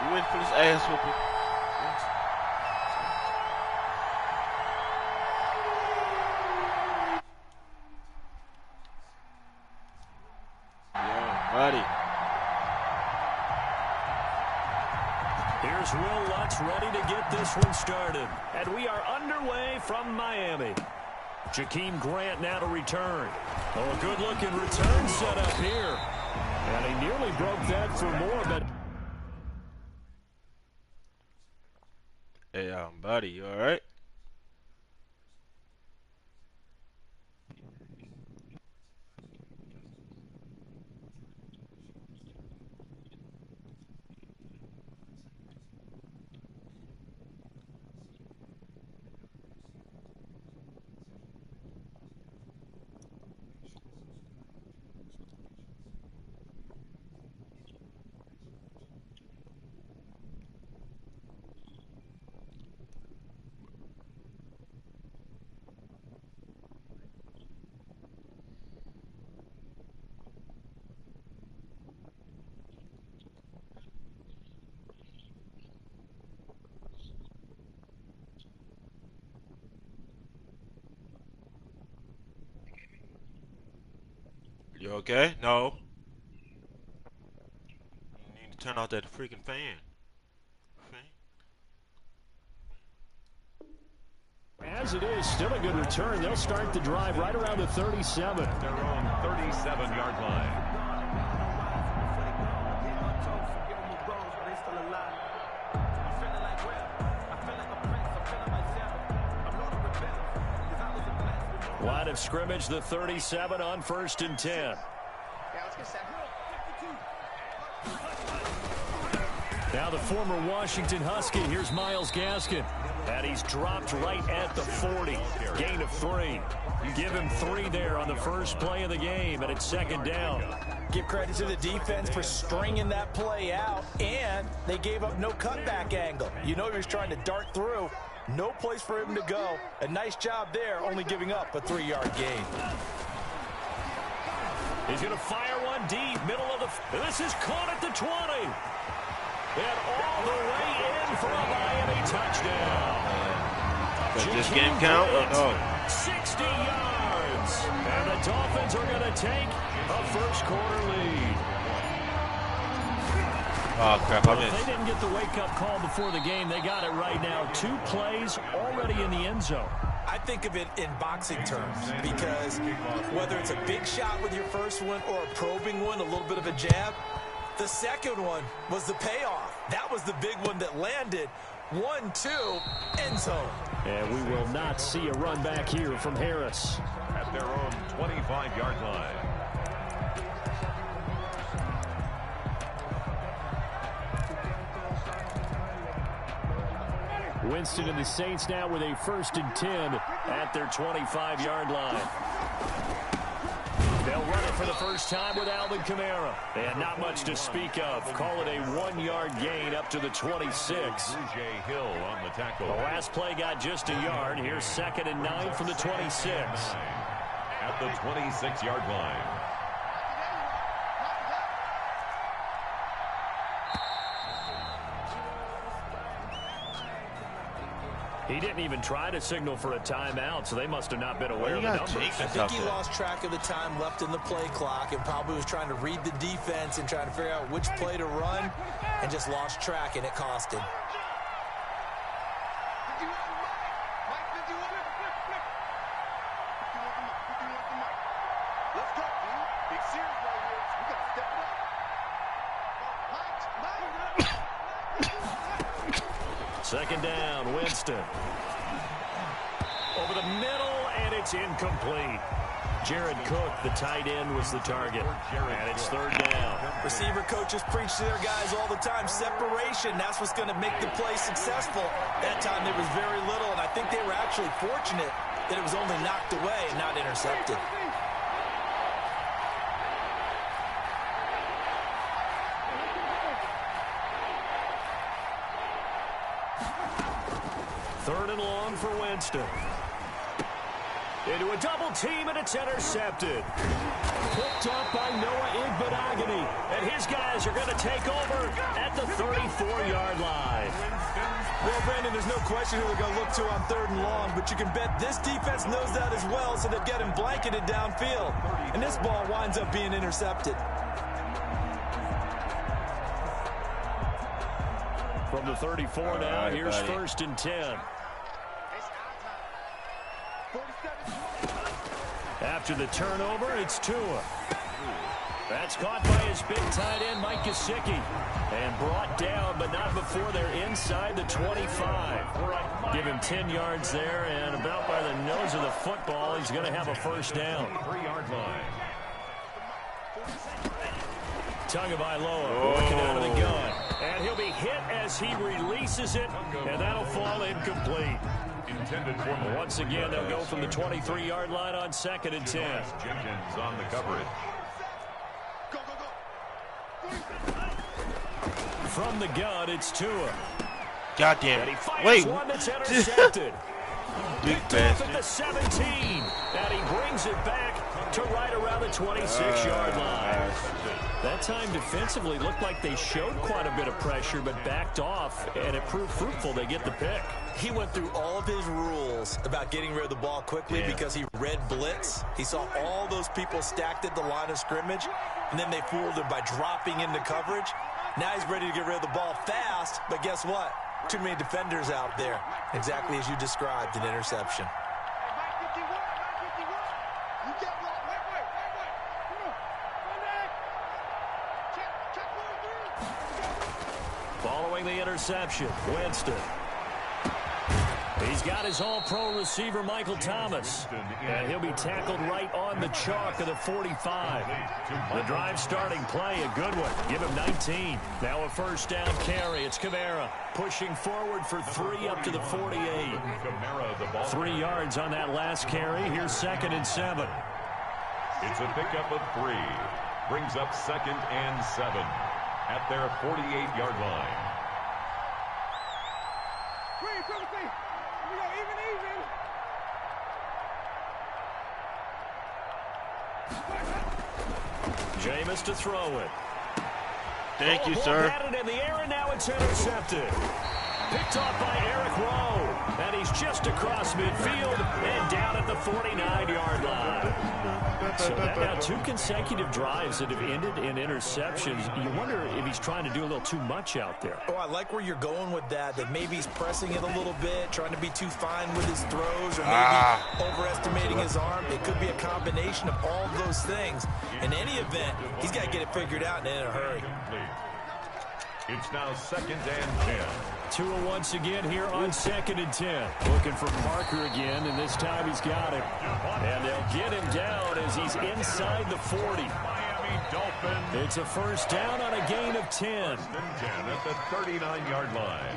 You waiting for this ass whooping? Yo, buddy. Here's Will Lutz ready to get this one started. And we are underway from Miami. Jakeem Grant now to return. Oh, a good-looking return set up here. And he nearly broke that for more, but... Hey, buddy, you all right? You okay? No. You need to turn off that freaking fan. As it is, still a good return. They'll start the drive right around the 37. Their own 37-yard line. Line of scrimmage, the 37 on 1st and 10. Now the former Washington Husky. Here's Myles Gaskin. And he's dropped right at the 40. Gain of 3. Give him 3 there on the first play of the game, and it's 2nd down. Give credit to the defense for stringing that play out, and they gave up no cutback angle. You know he was trying to dart through. No place for him to go. A nice job there, only giving up a 3-yard gain. He's going to fire one deep, middle of the... This is caught at the 20. And all the way in for a Miami touchdown. Does this game count or no? 60 yards. And the Dolphins are going to take a first-quarter lead. Oh, crap, I missed. They didn't get the wake-up call before the game. They got it right now. 2 plays already in the end zone. I think of it in boxing terms because whether it's a big shot with your first one or a probing one, a little bit of a jab, the second one was the payoff. That was the big one that landed. 1-2, end zone. And we will not see a run back here from Harris. At their own 25-yard line. Winston and the Saints now with a 1st and 10 at their 25-yard line. They'll run it for the first time with Alvin Kamara. And not much to speak of. Call it a 1-yard gain up to the 26. Hill on the tackle. The last play got just a yard. Here's 2nd and 9 from the 26. At the 26-yard line. He didn't even try to signal for a timeout, so they must have not been aware of the numbers. I think he lost track of the time left in the play clock and probably was trying to read the defense and trying to figure out which play to run and just lost track, and it cost him. Second down, Winston. Over the middle, and it's incomplete. Jared Cook, the tight end, was the target. And it's 3rd down. Receiver coaches preach to their guys all the time. Separation, that's what's going to make the play successful. That time there was very little, and I think they were actually fortunate that it was only knocked away and not intercepted. Third and long for Winston. Into a double team, and it's intercepted. Picked off by Noah Igbenogany. And his guys are going to take over at the 34-yard line. Well, Brandon, there's no question who they're going to look to on 3rd and long, but you can bet this defense knows that as well, so they've got him blanketed downfield. And this ball winds up being intercepted. From the 34 now, here's 1st and 10. After the turnover, it's Tua. That's caught by his big tight end, Mike Gesicki. And brought down, but not before they're inside the 25. Give him 10 yards there, and about by the nose of the football, he's going to have a 1st down. 3-yard line. Tagovailoa working out of the gun. And he'll be hit as he releases it, and that'll fall incomplete. Intended for Once again, they'll go from the 23-yard line on 2nd and 10. Jenkins on the coverage. From the gun, it's Tua. God damn And he it. fires Wait. one that's intercepted. Big Picked off at bastard. the 17. And he brings it back to right around the 26-yard line. That time defensively looked like they showed quite a bit of pressure but backed off, and it proved fruitful. They get the pick. He went through all of his rules about getting rid of the ball quickly because he read blitz. He saw all those people stacked at the line of scrimmage, and then they fooled him by dropping into coverage. Now he's ready to get rid of the ball fast, but guess what? Too many defenders out there. Exactly as you described, an interception. Following the interception, Winston. He's got his all-pro receiver, Michael Thomas. And he'll be tackled right on the chalk of the 45. The drive starting play, a good one. Give him 19. Now a 1st down carry. It's Kamara pushing forward for 3 up to the 48. 3 yards on that last carry. Here's 2nd and 7. It's a pickup of 3. Brings up 2nd and 7 at their 48-yard line. Jameis to throw it. Thank you, sir. Had it in the air, and now it's intercepted. Picked off by Eric Rowe. And he's just across midfield and down at the 49-yard line. So that now 2 consecutive drives that have ended in interceptions. You wonder if he's trying to do a little too much out there. Oh, I like where you're going with that maybe he's pressing it a little bit, trying to be too fine with his throws, or maybe overestimating his arm. It could be a combination of all those things. In any event, he's got to get it figured out and in a hurry. It's now 2nd and 10. Tua once again here on 2nd and 10. Looking for Parker again, and this time he's got him. And they'll get him down as he's inside the 40. Miami Dolphins. It's a 1st down on a gain of 10. 1st and 10 at the 39-yard line.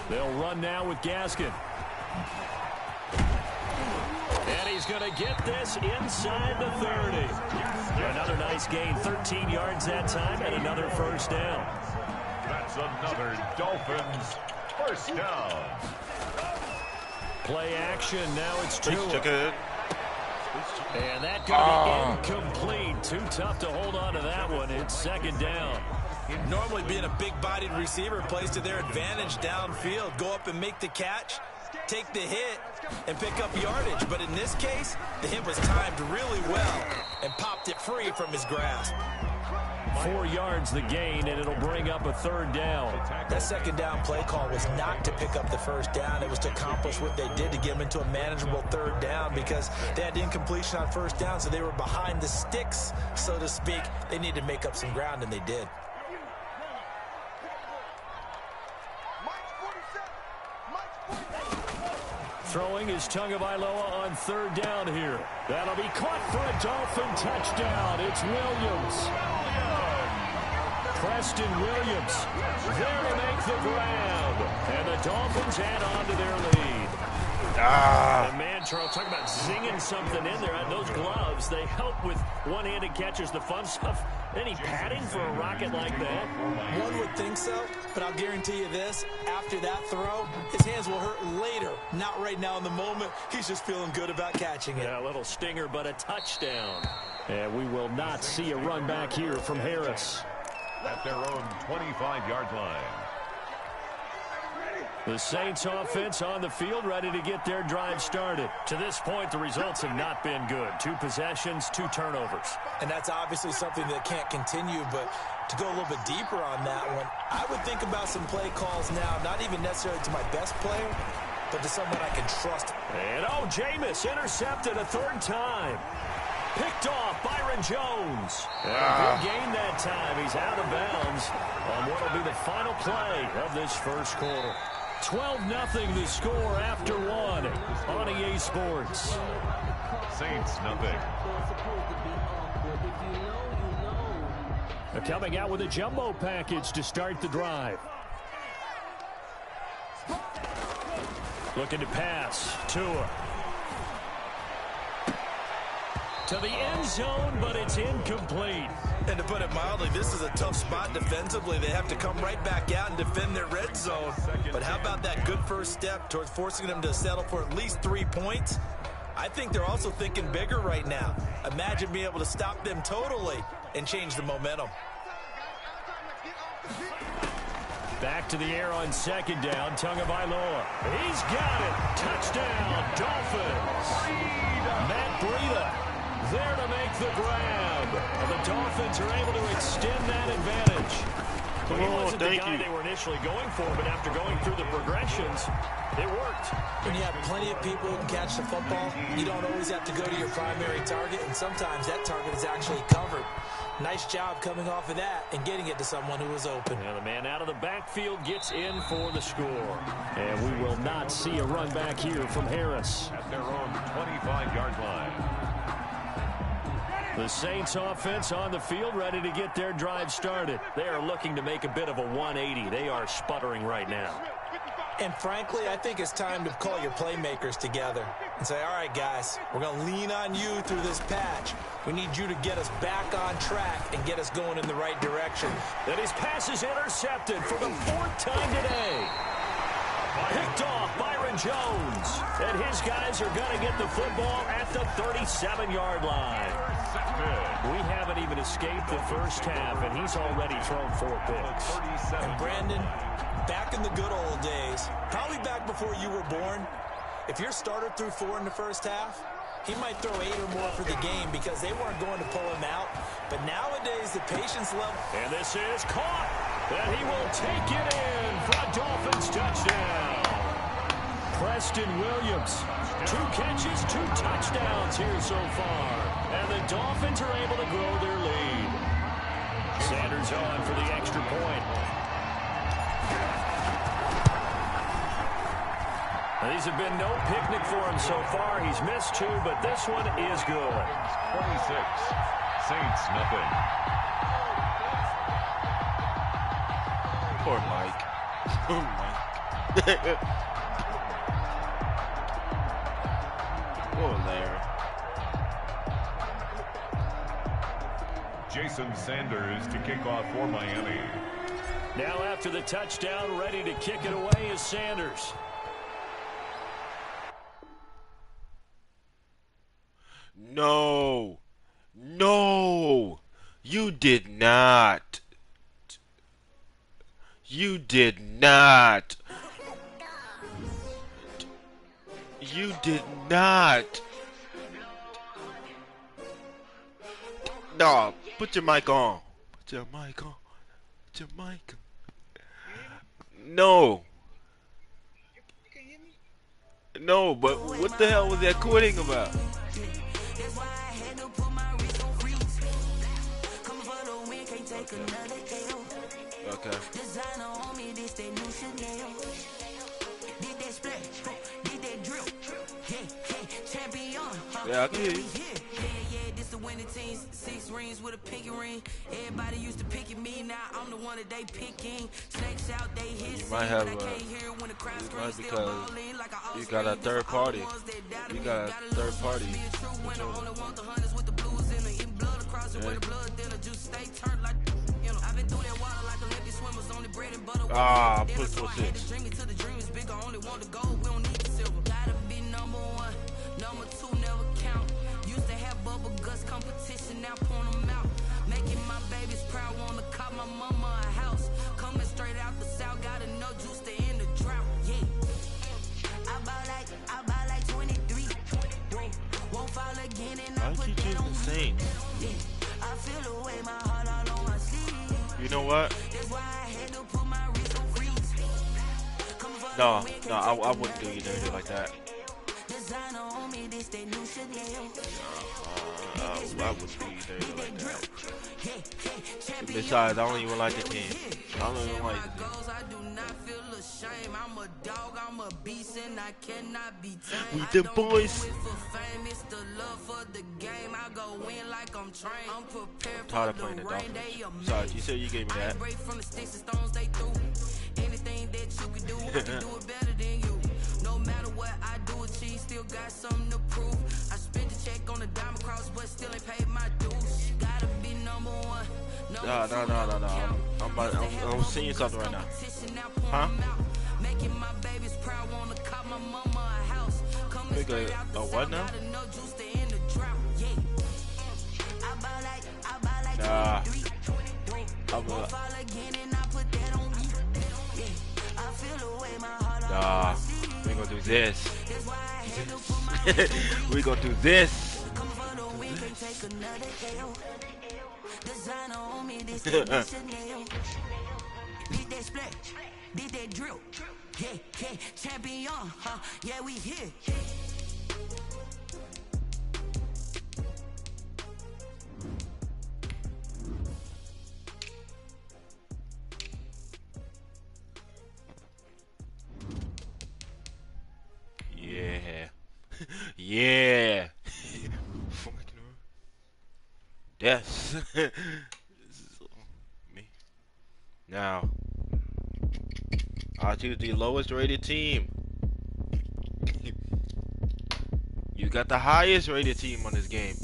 They'll run now with Gaskin. And he's going to get this inside the 30. Another nice gain, 13 yards that time, and another 1st down. That's another Dolphins 1st down. Play action, now it's Tua. Good. And that going to be incomplete. Too tough to hold on to that one. It's 2nd down. Normally being a big-bodied receiver plays to their advantage downfield. Go up and make the catch, take the hit, and pick up yardage. But in this case, the hit was timed really well and popped it free from his grasp. 4 yards the gain, and it'll bring up a 3rd down. That 2nd down play call was not to pick up the 1st down. It was to accomplish what they did, to get them into a manageable 3rd down, because they had incompletion on 1st down, so they were behind the sticks, so to speak. They needed to make up some ground, and they did. Throwing is Tagovailoa on 3rd down here. That'll be caught for a Dolphin touchdown. It's Williams. Preston Williams there to make the grab. And the Dolphins add on to their lead. And man, Charles, talk about zinging something in there. Those gloves, they help with one-handed catches, the fun stuff. Any padding for a rocket like that? One would think so, but I'll guarantee you this. After that throw, his hands will hurt later. Not right now in the moment. He's just feeling good about catching it. Yeah, a little stinger, but a touchdown. And we will not see a run back here from Harris. At their own 25-yard line. The Saints offense on the field, ready to get their drive started. To this point, the results have not been good. 2 possessions, 2 turnovers. And that's obviously something that can't continue, but to go a little bit deeper on that one, I would think about some play calls now, not even necessarily to my best player, but to someone I can trust. And Jameis intercepted a 3rd time. Picked off Byron Jones. Good gain that time. He's out of bounds on what will be the final play of this first quarter. 12-0 the score after 1 on EA Sports. Saints, nothing. They're coming out with a jumbo package to start the drive. Looking to pass. Tua. To the end zone, but it's incomplete. And to put it mildly, this is a tough spot defensively. They have to come right back out and defend their red zone. But how about that good first step towards forcing them to settle for at least 3 points? I think they're also thinking bigger right now. Imagine being able to stop them totally and change the momentum. Back to the air on 2nd down, Tagovailoa. He's got it. Touchdown, Dolphins. Matt Breida there to make the grab. And the Dolphins are able to extend that advantage. He wasn't the guy they were initially going for, but after going through the progressions, it worked. When you have plenty of people who can catch the football, you don't always have to go to your primary target, and sometimes that target is actually covered. Nice job coming off of that and getting it to someone who was open. And the man out of the backfield gets in for the score. And we will not see a run back here from Harris. At their own 25-yard line. The Saints offense on the field, ready to get their drive started. They are looking to make a bit of a 180. They are sputtering right now. And frankly, I think it's time to call your playmakers together and say, all right, guys, we're going to lean on you through this patch. We need you to get us back on track and get us going in the right direction. And his pass is intercepted for the 4th time today. Picked off Byron Jones. And his guys are going to get the football at the 37-yard line. We haven't even escaped the first half, and he's already thrown 4 picks. And Brandon, back in the good old days, probably back before you were born, if your starter threw 4 in the first half, he might throw 8 or more for the game because they weren't going to pull him out. But nowadays, the patience level... And this is caught. And he will take it in for a Dolphins touchdown. Preston Williams, 2 catches, 2 touchdowns here so far. And the Dolphins are able to grow their lead. Sanders on for the extra point. These have been no picnic for him so far. He's missed 2, but this one is good. 26. Saints, nothing. Poor Mike. Poor Mike. Poor Larry. Jason Sanders to kick off for Miami. Now after the touchdown, ready to kick it away is Sanders. No. No. You did not. You did not. You did not. No, put your mic on. Put your mic on. Put your mic on. No. No, but what the hell was that quitting about? Okay. Yeah, I can hear you. winning teams, 6 rings with a pinky ring. Everybody used to pick at me, now I'm the one that they picking. Snakes out, they hit. You might have because you got a third party. You got a third party. Ah, push 6. Gotta be number 1, number 2 never count. Used to have bubble guts competition, now point them out. Making my babies proud, wanna cop my mama a house. Coming straight out the south, got enough juice to end the drought. Yeah, I buy like 23. Won't fall again and I put that on me. I feel away my heart all on my sleeve. You know what? That's why I had to put my wrist on freeze. No, I wouldn't do you dirty like that. Designer on me, this they new Chanel. I wouldn't do you dirty like that. Besides, I don't even like the team. I don't even like the team. I do not feel ashamed. I'm a dog, I'm a beast, and I cannot be tamed. We the boys. For fame, it's the love for the game. I go in like I'm trained. I'm prepared Tired for of playing the the rain. Dolphins. They amazing. Sorry, you said you gave me that. I break from the sticks and stones they threw. Anything that you can do, I can do it better than you. No matter what I do, achieve, still got something to prove. I spent the check on the diamond cross, but still ain't paid my dues. Gotta be number 1. No. I'm seeing something right now. Huh? Making my babies proud, wanna cop my mama a house. Coming straight out the what now? south, got enough juice to end the drought. Yeah. I buy like 23. Won't fall again and I put that on me. Yeah. I feel away my heart all on my sleeve. We gonna do this. That's why I had to put my wrist on freeze. We gonna do this. Come for the win, can't take another L. Designer on me, this that new Chanel. Did that splash, did that drill. Yeah, champion, huh? Yeah, we here. Yeah. Yeah. Yes. This is me. Now, I choose the lowest rated team. You got the highest rated team on this game.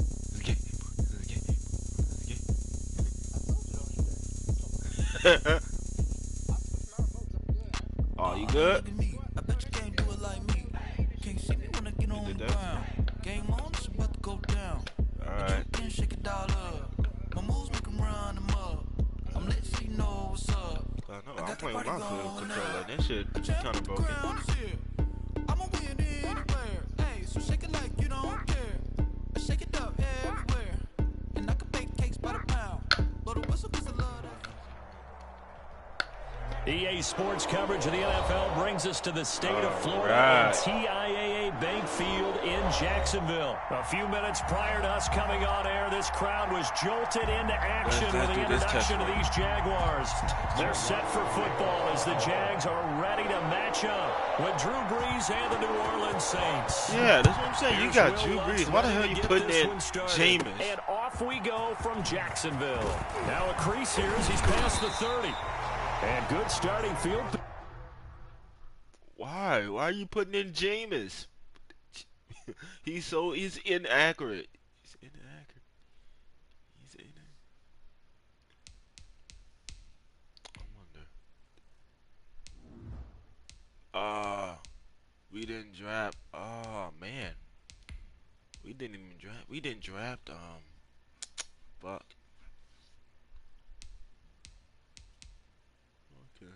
Oh, you good? I bet you can't do it like me. Can't see me when I get on the ground. Game on, it's about to go down. Alright. Then shake it all up. My moves make them run them up. I'm letting you know what's up. I know, I'm playing with my field controller. That shit kind of broken. I'm a win anywhere. Hey, so shake it like you don't care. I shake it up everywhere. And I can bake cakes by the pound. But a whistle cause I love that. EA Sports coverage of the NFL brings us to the state of Florida and TIAA Bank Field in Jacksonville. A few minutes prior to us coming on air, this crowd was jolted into action with the introduction of these Jaguars. They're set for football as the Jags are ready to match up with Drew Brees and the New Orleans Saints. Yeah, that's what I'm saying. You got Drew Brees. Why the hell are you putting in Jameis? And off we go from Jacksonville. Now a crease here as he's past the 30. And good starting field. Why? Why are you putting in Jameis? He's inaccurate. He's inaccurate. I wonder. We didn't draft. Oh man. We didn't even draft. We didn't draft. Fuck. Okay.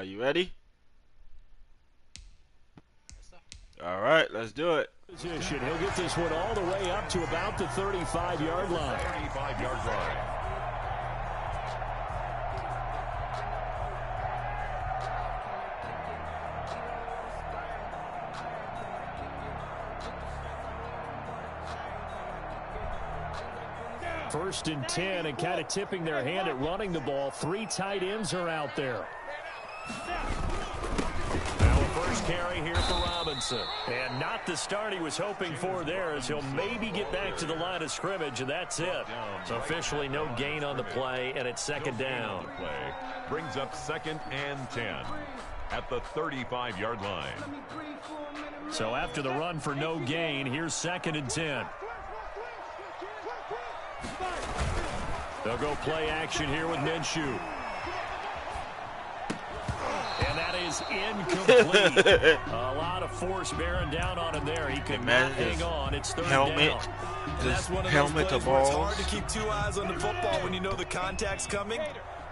You ready? All right, let's do it. Position. He'll get this one all the way up to about the 35-yard line. 35-yard line. 1st and 10, and kind of tipping their hand at running the ball. 3 tight ends are out there. Now a first carry here for Robinson. And not the start he was hoping for there, as he'll maybe get back to the line of scrimmage, and that's it. So officially no gain on the play, and it's 2nd down. Brings up 2nd and 10 at the 35-yard line. So after the run for no gain, here's 2nd and 10. They'll go play action here with Minshew. And that is incomplete. A lot of force bearing down on him there. He could not hang on. It's 3rd down. And that's one of those plays where it's hard to keep 2 eyes on the football when you know the contact's coming,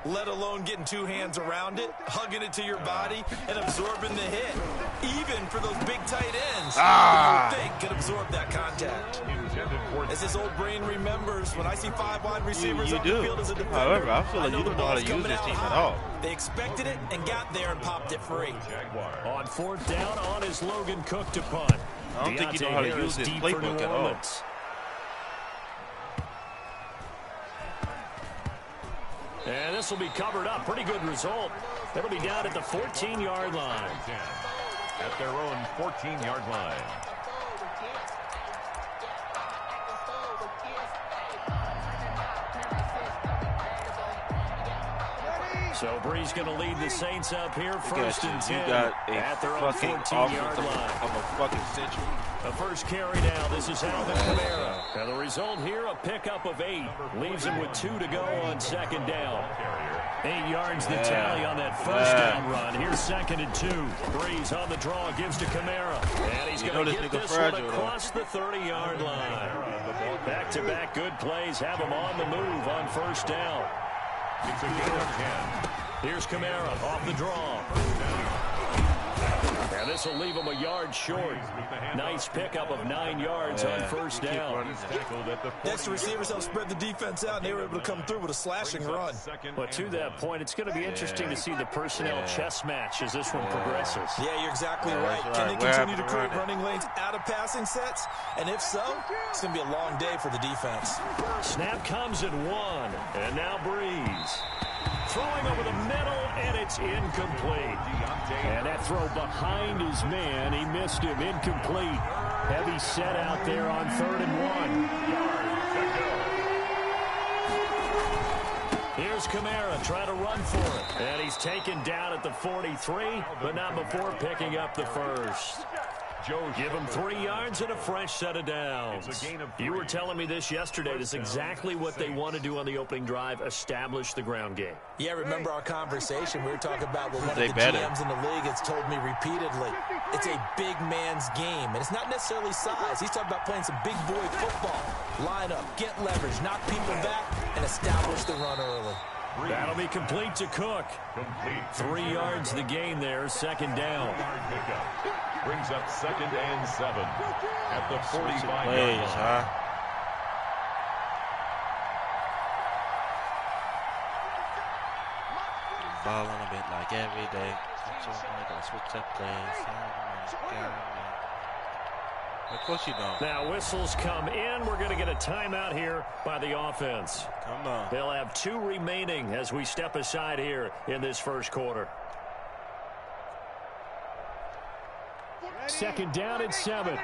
let alone getting 2 hands around it, hugging it to your body, and absorbing the hit. Even for those big tight ends, you would think could absorb that contact. As his old brain remembers, when I see 5 wide receivers on the field as a defender, however, I feel like you don't know how to use this team at all. They expected it and got there and popped it free. On 4th down, on is Logan Cook to punt. I don't think you know how to use this playbook at all. And this will be covered up. Pretty good result. It'll be down at the 14-yard line. At their own 14-yard line. So Bree's going to lead the Saints up here, 1st and 10 you got a at their own fucking 14-yard line. of a fucking century. The first carry now. This is Alvin Kamara. And the result here, a pickup of 8. Leaves him with 2 to go on 2nd down. 8 yards the tally on that 1st down run. Here's 2nd and 2. Breeze on the draw, gives to Kamara. And he's going to get this one across the 30-yard line. Back-to-back good plays have him on the move on 1st down. It's a gain of 10. Here's Kamara off the draw. And this will leave him a yard short. Nice pickup of 9 yards on 1st down. Next, the receivers helped spread the defense out, and they were able to come through with a slashing run. But to that point, it's going to be interesting to see the personnel chess match as this one progresses. Yeah, you're exactly right. Can they continue to create running lanes out of passing sets? And if so, it's going to be a long day for the defense. Snap comes at 1, and now Breeze. Throwing over the middle, and it's incomplete. And that throw behind his man, he missed him, incomplete. Heavy set out there on 3rd and 1. Here's Kamara trying to run for it. And he's taken down at the 43, but not before picking up the 1st. Give him 3 yards and a fresh set of downs. You were telling me this yesterday. This is exactly what they want to do on the opening drive, establish the ground game. Yeah, remember our conversation. We were talking about what one of the GMs in the league has told me repeatedly. It's a big man's game, and it's not necessarily size. He's talking about playing some big boy football. Line up, get leverage, knock people back, and establish the run early. That'll be complete to Cook. 3 yards the gain there, 2nd down. Brings up 2nd and 7 at the 45-yard line. Ball on a bit like every day. Gotta switch up plays. Of course you don't. Now whistles come in. We're going to get a timeout here by the offense. Come on. They'll have 2 remaining as we step aside here in this 1st quarter. 2nd down and 7.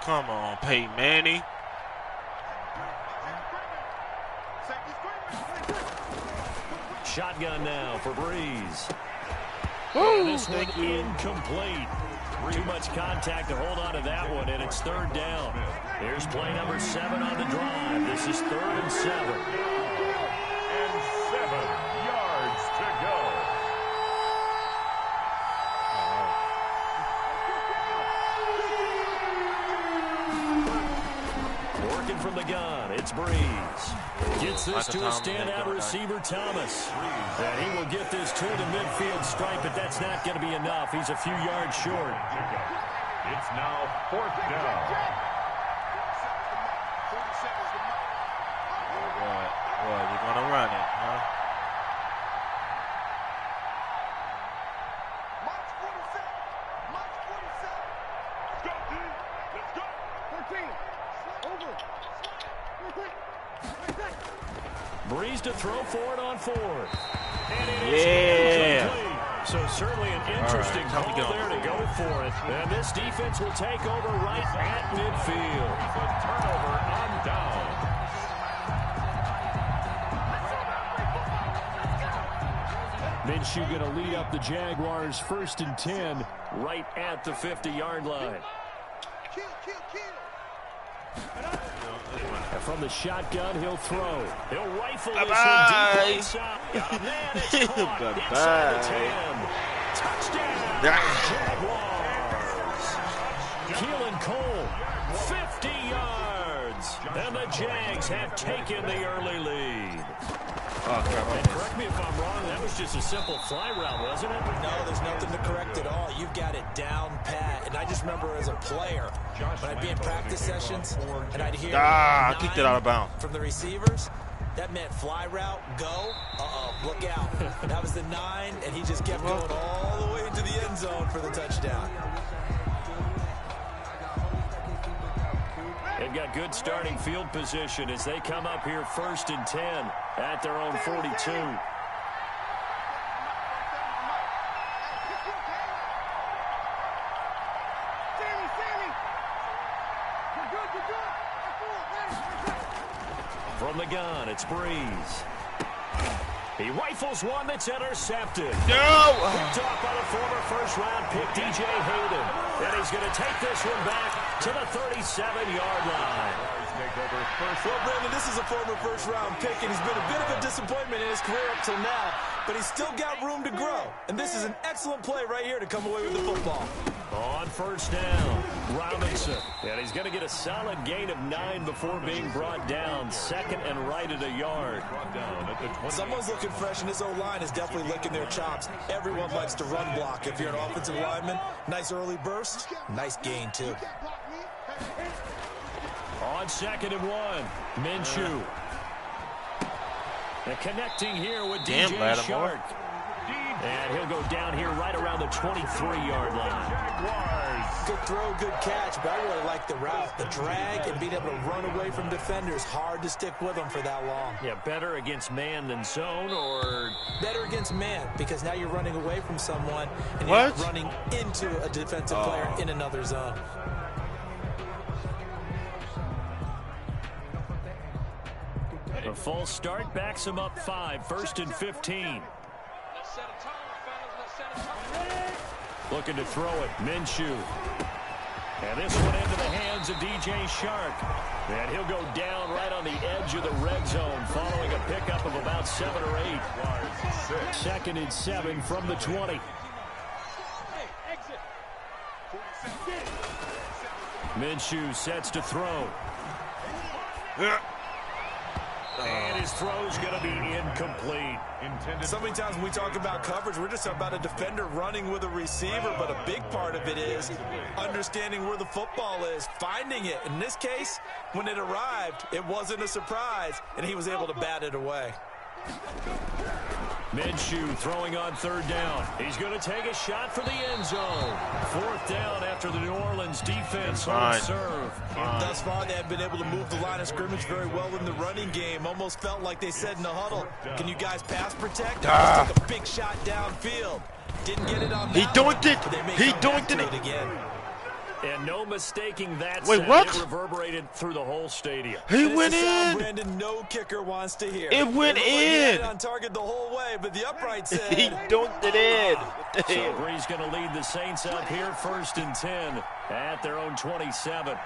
Come on, Peyton Manning. Shotgun now for Breeze. And this one incomplete. Too much contact to hold on to that one, and it's 3rd down. Here's play number 7 on the drive. This is 3rd and 7. And 7 yards to go. Working from the gun, it's Breeze. Gets this to a standout receiver, Thomas. And he will get this to the midfield stripe, but that's not going to be enough. He's a few yards short. It's now 4th down. gonna run it, huh? Breeze to throw for it on fourth. And it is incomplete. So certainly an interesting call there to go for it. And this defense will take over right at midfield. Turnover on down. Minshew going to lead up the Jaguars 1st and 10 right at the 50-yard line. And from the shotgun, he'll throw. He'll rifle this one deep inside. Oh, man, it's caught inside the 10. Touchdown, Jaguars. Keelan Cole, 50 yards. And the Jags have taken the early lead. And correct me if I'm wrong, that was just a simple fly route, wasn't it? No, there's nothing to correct at all. You've got it down pat. And I just remember as a player, when I'd be in practice sessions, and I'd hear I kicked it out of bounds from the receivers, that meant fly route, go, look out. That was the 9, and he just kept going all the way into the end zone for the touchdown. They've got good starting field position as they come up here 1st and 10 at their own 42. From the gun, it's Breeze. He rifles one that's intercepted. No! Picked off by the former first-round pick, DJ Hayden. And he's going to take this one back to the 37-yard line. Well, Brandon, this is a former first-round pick, and he's been a bit of a disappointment in his career up till now, but he's still got room to grow. And this is an excellent play right here to come away with the football. On 1st down, Robinson. And he's going to get a solid gain of 9 before being brought down. 2nd and right at a yard. Someone's looking fresh, and this O-line is definitely licking their chops. Everyone likes to run block. If you're an offensive lineman, nice early burst, nice gain, too. On 2nd and 1, Minshew. And connecting here with DJ Shark. And he'll go down here right around the 23-yard line. Good throw, good catch, but I really like the route. The drag and being able to run away from defenders, hard to stick with them for that long. Yeah, better against man than zone, or? Better against man, because now you're running away from someone and you're running into a defensive player in another zone. A false start backs him up 5, 1st and 15. Looking to throw it, Minshew. And this one into the hands of DJ Shark. And he'll go down right on the edge of the red zone following a pickup of about 7 or 8. 2nd and 7 from the 20. Minshew sets to throw. And his throw's going to be incomplete. So many times when we talk about coverage, we're just about a defender running with a receiver, but a big part of it is understanding where the football is, finding it. In this case, when it arrived, it wasn't a surprise, and he was able to bat it away. Minshew throwing on 3rd down. He's going to take a shot for the end zone. 4th down after the New Orleans defense home serve. Thus far, they have been able to move the line of scrimmage very well in the running game. Almost felt like they said in the huddle, can you guys pass protect? Let's take a big shot downfield. Didn't get it on that. He dunked it. He dunked it again. And no mistaking that. Wait, what? It reverberated through the whole stadium. He went in. Brandon, no kicker wants to hear. It went in. On target the whole way, but the upright said he dunked it in. So Breeze going to lead the Saints up here 1st and 10 at their own 27.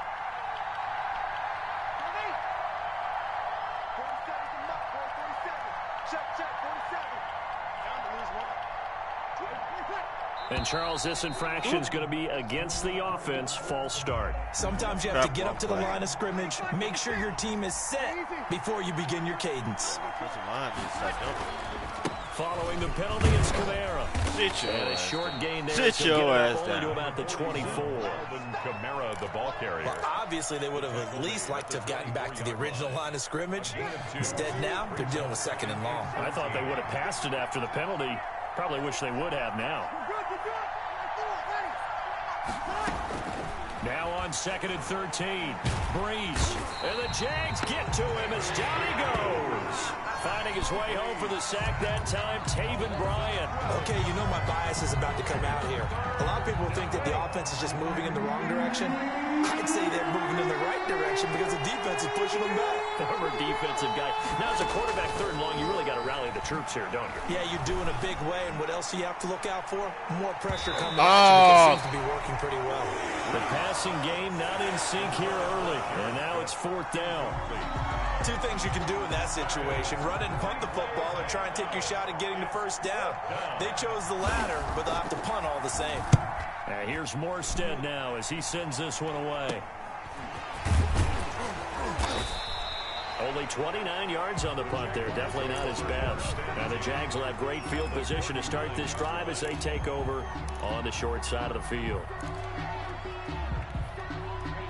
And Charles, this infraction's going to be against the offense. False start. Sometimes you have to get up to the line of scrimmage, make sure your team is set before you begin your cadence. Following the penalty, it's Kamara. And a short gain there. Sit your ass down. Only to about the 24. Kamara, the ball carrier. Well, obviously, they would have at least liked to have gotten back to the original line of scrimmage. Instead, now, they're dealing with 2nd and long. I thought they would have passed it after the penalty. Probably wish they would have now. Now on 2nd and 13. Breeze. And the Jags get to him as down he goes. Finding his way home for the sack that time, Taven Bryan. Okay, you know my bias is about to come out here. A lot of people think that the offense is just moving in the wrong direction. I'd say they're moving in the right direction because the defense is pushing them back. Former defensive guy. Now, as a quarterback 3rd and long, you really got to rally the troops here, don't you? Yeah, you do in a big way. And what else do you have to look out for? More pressure coming at you, because it seems to be working pretty well. The passing game not in sync here early. And now it's 4th down. 2 things you can do in that situation. Run and punt the football or try and take your shot at getting the 1st down. They chose the latter, but they'll have to punt all the same. Here's Morstead now as he sends this one away. Only 29 yards on the punt there. Definitely not his best. Now the Jags will have great field position to start this drive as they take over on the short side of the field.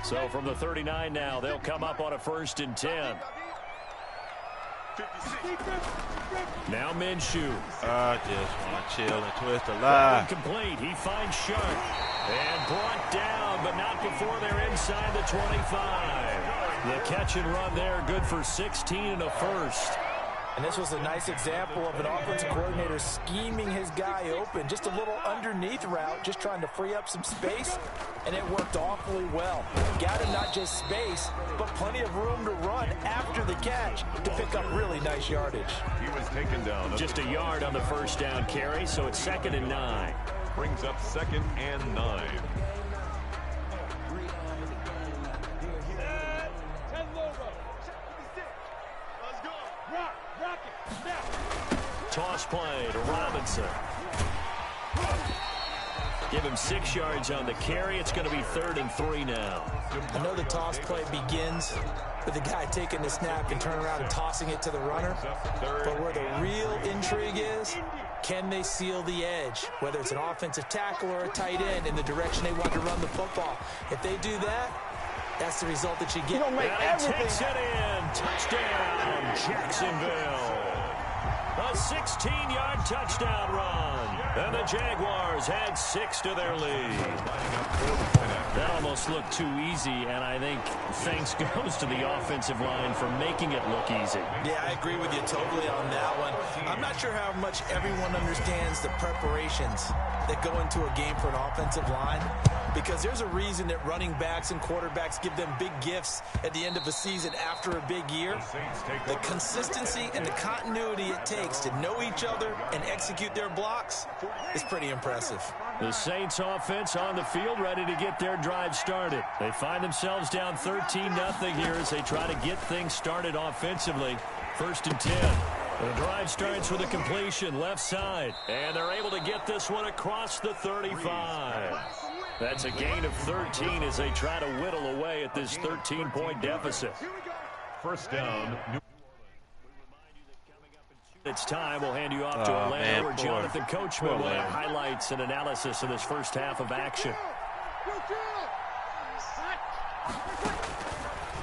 So from the 39 now, they'll come up on a 1st and 10. Now Minshew. I just want to chill and twist the line. Incomplete. He finds Sharp. And brought down, but not before they're inside the 25. The catch and run there, good for 16 and a 1st. And this was a nice example of an offensive coordinator scheming his guy open. Just a little underneath route, just trying to free up some space, and it worked awfully well. Got him not just space, but plenty of room to run after the catch to pick up really nice yardage. He was taken down. Just a yard on the 1st down carry, so it's 2nd and 9. Brings up 2nd and 9. Toss play to Robinson. Give him 6 yards on the carry. It's going to be 3rd and 3 now. I know the toss play begins with the guy taking the snap and turning around and tossing it to the runner. But where the real intrigue is, can they seal the edge? Whether it's an offensive tackle or a tight end in the direction they want to run the football. If they do that, that's the result that you get. And he takes it in. Touchdown, Jacksonville. A 16-yard touchdown run. And the Jaguars add 6 to their lead. That almost looked too easy, and I think thanks goes to the offensive line for making it look easy. Yeah, I agree with you totally on that one. I'm not sure how much everyone understands the preparations that go into a game for an offensive line, because there's a reason that running backs and quarterbacks give them big gifts at the end of a season after a big year. The consistency and the continuity it takes to know each other and execute their blocks is pretty impressive. The Saints offense on the field ready to get their drive started. They find themselves down 13-0 here as they try to get things started offensively. 1st and 10. The drive starts with a completion left side, and they're able to get this one across the 35. That's a gain of 13 as they try to whittle away at this 13-point deficit. 1st down. It's time. We'll hand you off to Atlanta, where Jonathan Coachman will have highlights and analysis of this first half of action.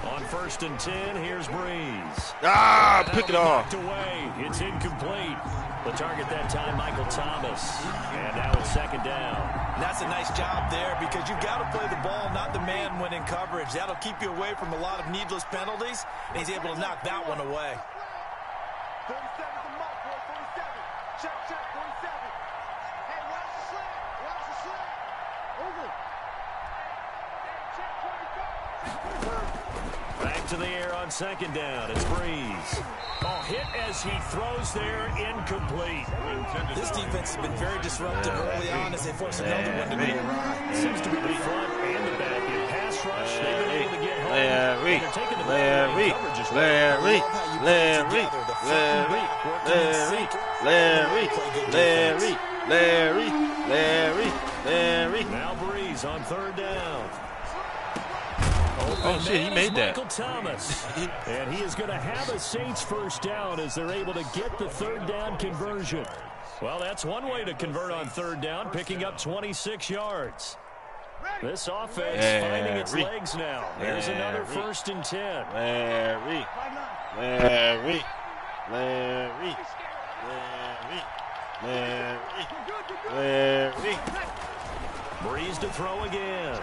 On 1st and 10, here's Breeze. Pick it off. Away. It's incomplete. The target that time, Michael Thomas. And now it's 2nd down. And that's a nice job there, because you've got to play the ball, not the man when in coverage. That'll keep you away from a lot of needless penalties, and he's able to knock that one away. 47's the mark, boy. 47. Check, 47. Hey, watch the slant. Watch the slant. Over. Hey, check 25. Back to the air on 2nd down. It's Breeze. Hit as he throws there, incomplete. This defense has been very disruptive early on as they force another one to go awry. Seems to be the front and the back in pass rush. They've been able to get home. Larry, They're taking the ball away in coverage as well. Larry. Now Breeze on 3rd down. Oh, shit, he made that. Michael Thomas. And he is going to have a Saints first down as they're able to get the third down conversion. Well, that's one way to convert on third down, picking up 26 yards. This offense finding its legs now. There's another 1st and 10. Larry. Breeze to throw again.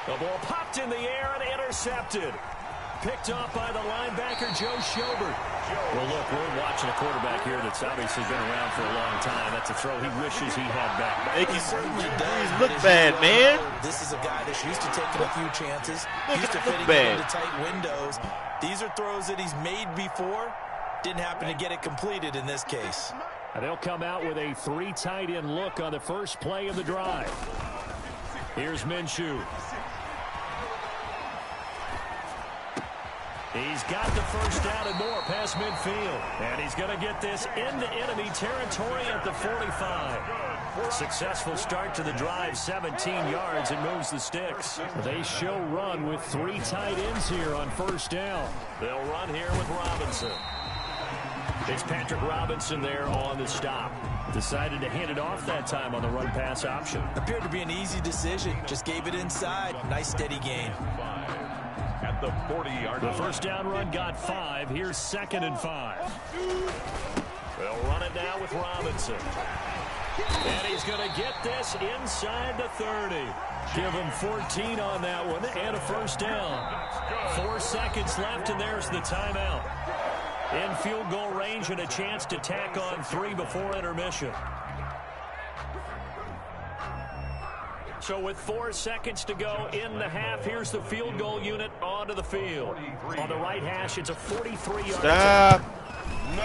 The ball popped in the air and intercepted. Picked off by the linebacker, Joe Schobert. Well, look, we're watching a quarterback here that's obviously been around for a long time. That's a throw he wishes he had back. He certainly does. Look bad, man. This is a guy that's used to taking a few chances, used to fitting into tight windows. These are throws that he's made before. Didn't happen to get it completed in this case. And they'll come out with a 3 tight end look on the first play of the drive. Here's Minshew. He's got the first down and more past midfield. And he's going to get this into enemy territory at the 45. Successful start to the drive, 17 yards, and moves the sticks. They show run with 3 tight ends here on first down. They'll run here with Robinson. It's Patrick Robinson there on the stop. Decided to hand it off that time on the run-pass option. Appeared to be an easy decision. Just gave it inside. Nice steady gain. At the 40-yard line. The first down run got 5. Here's 2nd and 5. They'll run it now with Robinson. And he's going to get this inside the 30. Give him 14 on that one and a first down. 4 seconds left, and there's the timeout. In field goal range and a chance to tack on 3 before intermission. So with 4 seconds to go in the half, here's the field goal unit onto the field. On the right hash, it's a 43-yard. Stop. No.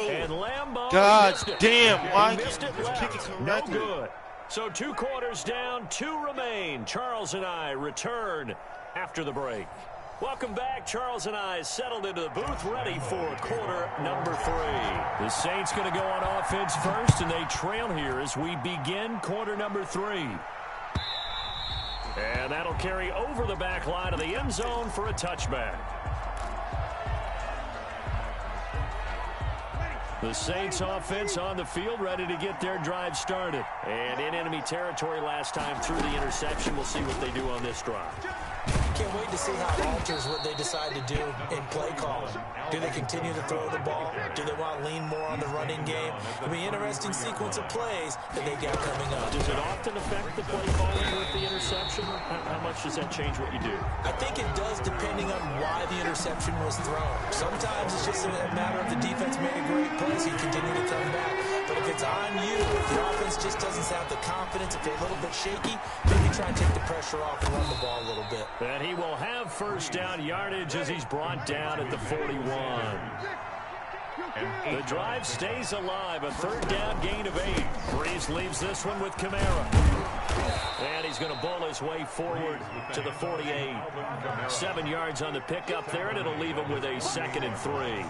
And Lambeau God missed it. damn, Mike. He missed it left. No good. So 2 quarters down, 2 remain. Charles and I return after the break. Welcome back. Charles and I settled into the booth, ready for quarter number 3. The Saints going to go on offense first, and they trail here as we begin quarter number 3. And that'll carry over the back line of the end zone for a touchback. The Saints offense on the field, ready to get their drive started. And in enemy territory last time through the interception. We'll see what they do on this drive. Can't wait to see how it alters what they decide to do in play calling. Do they continue to throw the ball? Do they want to lean more on the running game? It'll be an interesting sequence of plays that they got coming up. Does it often affect the play calling with the interception? How much does that change what you do? I think it does, depending on why the interception was thrown. Sometimes it's just a matter of the defense made a great play, so you continue to come back. But if it's on you, if the offense just doesn't have the confidence, if they're a little bit shaky, maybe try and take the pressure off and run the ball a little bit. And he will have first down yardage as he's brought down at the 41. The drive stays alive. A third down gain of 8. Breeze leaves this one with Kamara. And he's going to bowl his way forward to the 48. 7 yards on the pickup there, and it'll leave him with a 2nd and 3.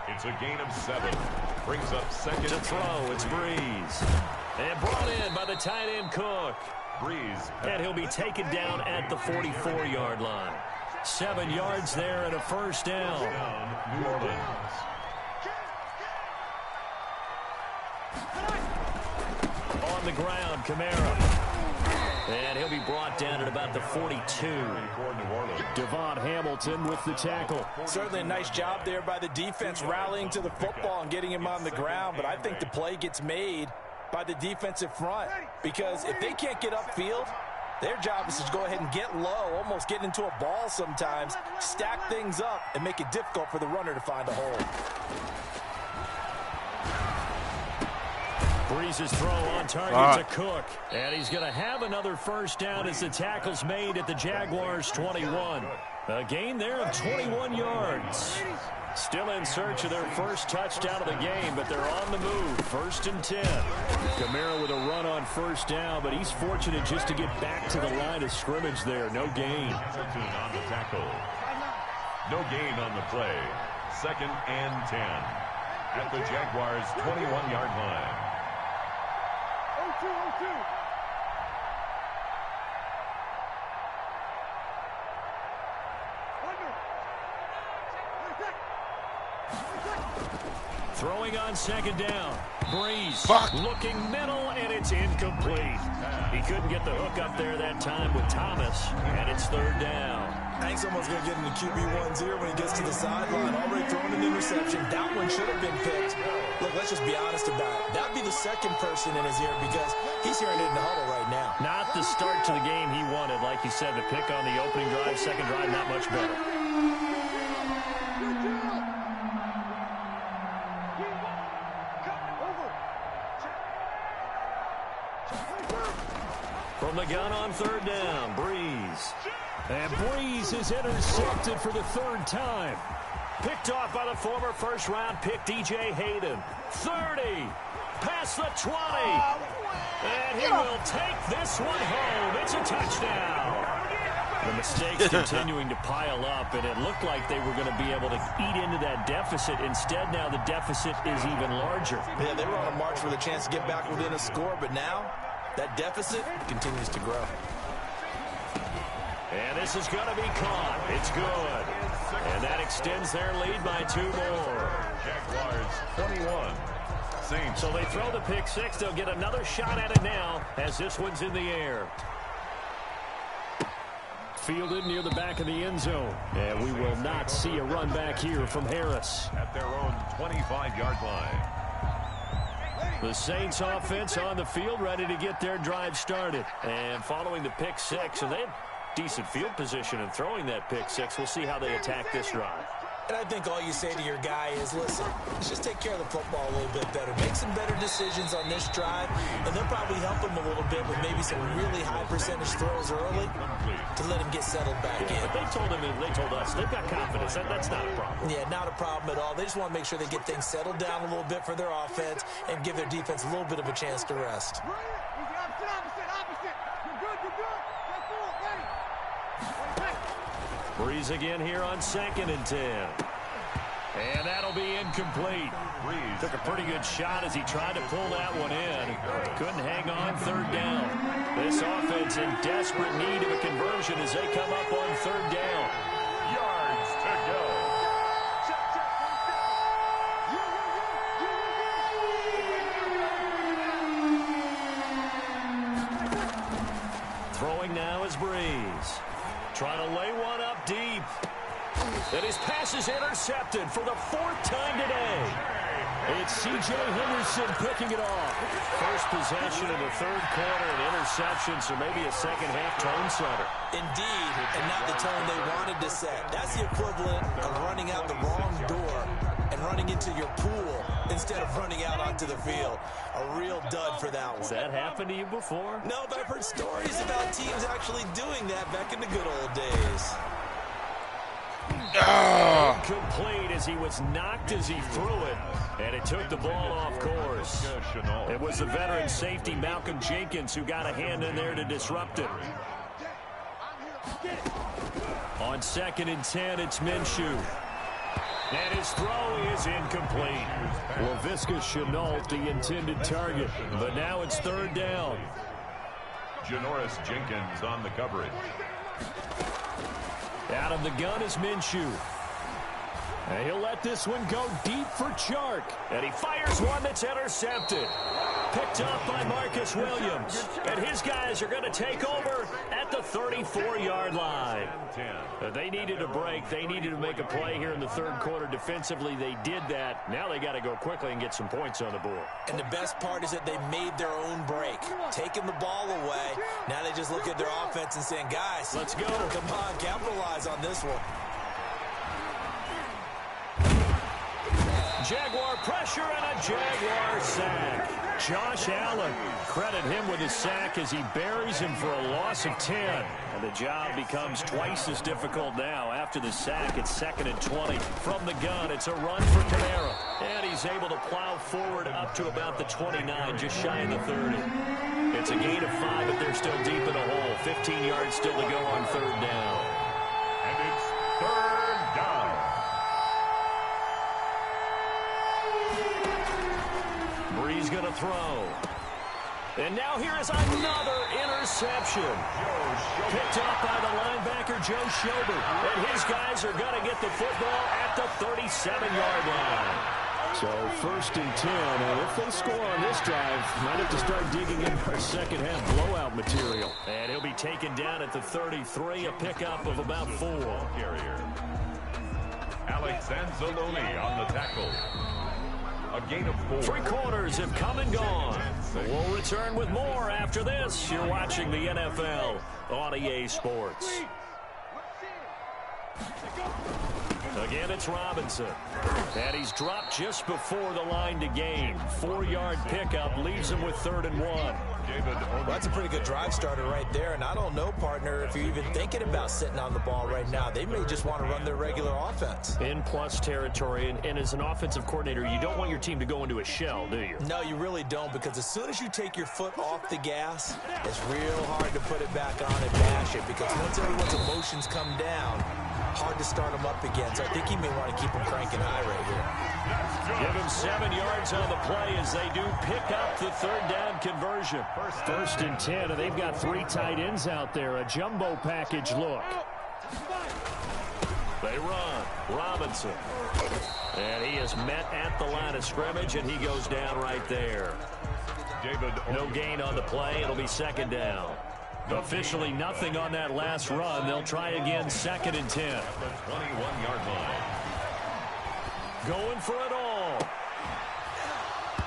It's a gain of 7. Brings up 2nd. To throw, it's Breeze. And brought in by the tight end Cook. Breeze. And he'll be taken down at the 44-yard line. 7 yards there and a first down. New Orleans. On the ground, Kamara. And he'll be brought down at about the 42. Devon Hamilton with the tackle. Certainly a nice job there by the defense rallying to the football and getting him on the ground. But I think the play gets made by the defensive front, because if they can't get upfield, their job is to go ahead and get low, almost get into a ball sometimes, stack things up, and make it difficult for the runner to find a hole. Breeze's throw on target to Cook. And he's going to have another first down as the tackle's made at the Jaguars' 21. A gain there of 21 yards. Still in search of their first touchdown of the game, but they're on the move. 1st and 10. Kamara with a run on first down, but he's fortunate just to get back to the line of scrimmage there. No gain. On the tackle. No gain on the play. 2nd and 10. At the Jaguars' 21-yard line. 0-2. Throwing on second down. Breeze Fuck. looking middle, and it's incomplete. He couldn't get the hook up there that time with Thomas, and it's third down. Hank's almost going to get into QB1's ear when he gets to the sideline. Already thrown an interception. That one should have been picked. Look, let's just be honest about it. That'd be the second person in his ear because he's hearing it in the huddle right now. Not the start to the game he wanted. Like you said, the pick on the opening drive, second drive, not much better. From the gun on third down, Breeze. And Breeze is intercepted for the third time. Picked off by the former first-round pick, DJ Hayden. 30, past the 20. And he will take this one home. It's a touchdown. The mistakes continuing to pile up, and it looked like they were going to be able to eat into that deficit. Instead, now the deficit is even larger. Yeah, they were on a march for the chance to get back within a score, but now that deficit continues to grow. And this is going to be caught. It's good. And that extends their lead by 2 more. Jaguars 21. Saints. So they throw the pick six. They'll get another shot at it now as this one's in the air. Fielded near the back of the end zone. And we will not see a run back here from Harris. At their own 25-yard line. The Saints offense on the field, ready to get their drive started. And following the pick six, and they have decent field position in throwing that pick six. We'll see how they attack this drive. And I think all you say to your guy is, listen, let's just take care of the football a little bit better. Make some better decisions on this drive, and they'll probably help him a little bit with maybe some really high percentage throws early to let him get settled back in. But they told him, and they told us, they've got confidence. That's not a problem. Yeah, not a problem at all. They just want to make sure they get things settled down a little bit for their offense and give their defense a little bit of a chance to rest. Opposite. You're good. Step forward, ready. Breeze again here on 2nd and 10. And that'll be incomplete. Breeze took a pretty good shot as he tried to pull that one in. Couldn't hang on third down. This offense in desperate need of a conversion as they come up on third down. yards to go. Throwing now is Breeze. Trying to lay one up deep. And his pass is intercepted for the 4th time today. It's C.J. Henderson picking it off. First possession in the 3rd quarter, an interception, so maybe a second-half tone setter. Indeed, and not the tone they wanted to set. That's the equivalent of running out the wrong door and running into your pool instead of running out onto the field. A real dud for that one. Has that happened to you before? No, but I've heard stories about teams actually doing that back in the good old days. Incomplete as he was knocked as he threw it, and it took the ball off course. It was the veteran safety Malcolm Jenkins who got a hand in there to disrupt it. On 2nd and 10, it's Minshew. And his throw is incomplete. Laviska Shenault, the intended target, but now it's 3rd down. Janoris Jenkins on the coverage. Out of the gun is Minshew. And he'll let this one go deep for Chark. And he fires one that's intercepted. Picked up by Marcus Williams. And his guys are going to take over at the 34-yard line. They needed a break. They needed to make a play here in the 3rd quarter. Defensively, they did that. Now they got to go quickly and get some points on the board. And the best part is that they made their own break. Taking the ball away. Now they just look at their offense and saying, guys, let's go. Come on, capitalize on this one. Jaguar pressure and a Jaguar sack. Josh Allen, credit him with his sack as he buries him for a loss of 10. And the job becomes twice as difficult now. After the sack, it's 2nd and 20. From the gun, it's a run for Kamara. And he's able to plow forward up to about the 29, just shy of the 30. It's a gain of 5, but they're still deep in a hole. 15 yards still to go on 3rd down. And it's 3rd down. Breeze going to throw. And now here is another interception. Picked up by the linebacker, Joe Schobert. And his guys are going to get the football at the 37-yard line. So 1st and 10, and if they score on this drive, might have to start digging in our second half blowout material. And he'll be taken down at the 33, a pickup of about 4. Carrier. Alex Anzalone on the tackle. A gain of 4. 3 quarters have come and gone. We'll return with more after this. You're watching the NFL on EA Sports. Again, it's Robinson. And he's dropped just before the line to gain. 4-yard pickup leaves him with 3rd and 1. Well, that's a pretty good drive starter right there. And I don't know, partner, if you're even thinking about sitting on the ball right now. They may just want to run their regular offense. In plus territory, and as an offensive coordinator, you don't want your team to go into a shell, do you? No, you really don't, because as soon as you take your foot off the gas, it's real hard to put it back on and mash it, because once everyone's emotions come down, hard to start them up again. So I think he may want to keep them cranking high right here. Give him 7 yards on the play as they do pick up the 3rd down conversion. 1st and 10, and they've got 3 tight ends out there. A jumbo package look. They run. Robinson. And he is met at the line of scrimmage, and he goes down right there. No gain on the play. It'll be 2nd down. Officially nothing on that last run. They'll try again 2nd and 10. The 21-yard line. Going for it all.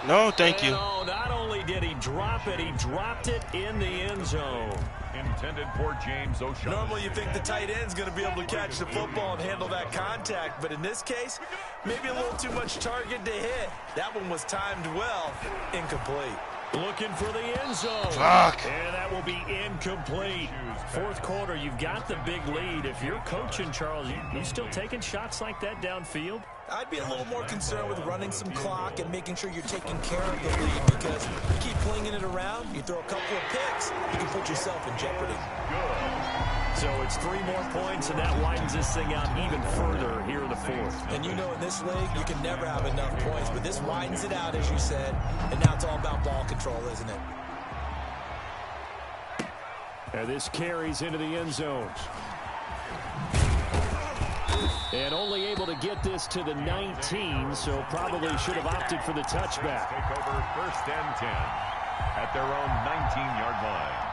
No, thank you. Oh, not only did he drop it, he dropped it in the end zone. Intended for James O'Shaughnessy. Normally you think the tight end's going to be able to catch the football and handle that contact, but in this case, maybe a little too much target to hit. That one was timed well. Incomplete. Looking for the end zone. Fuck. And that will be incomplete. 4th quarter, you've got the big lead. If you're coaching, Charles, you still taking shots like that downfield? I'd be a little more concerned with running some clock and making sure you're taking care of the lead, because you keep flinging it around, you throw a couple of picks, you can put yourself in jeopardy. So it's 3 more points, and that widens this thing out even further here in the 4th. And you know in this league, you can never have enough points, but this widens it out, as you said, and now it's all about ball control, isn't it? And this carries into the end zone. And only able to get this to the 19, so probably should have opted for the touchback. Take over 1st and 10 at their own 19-yard line.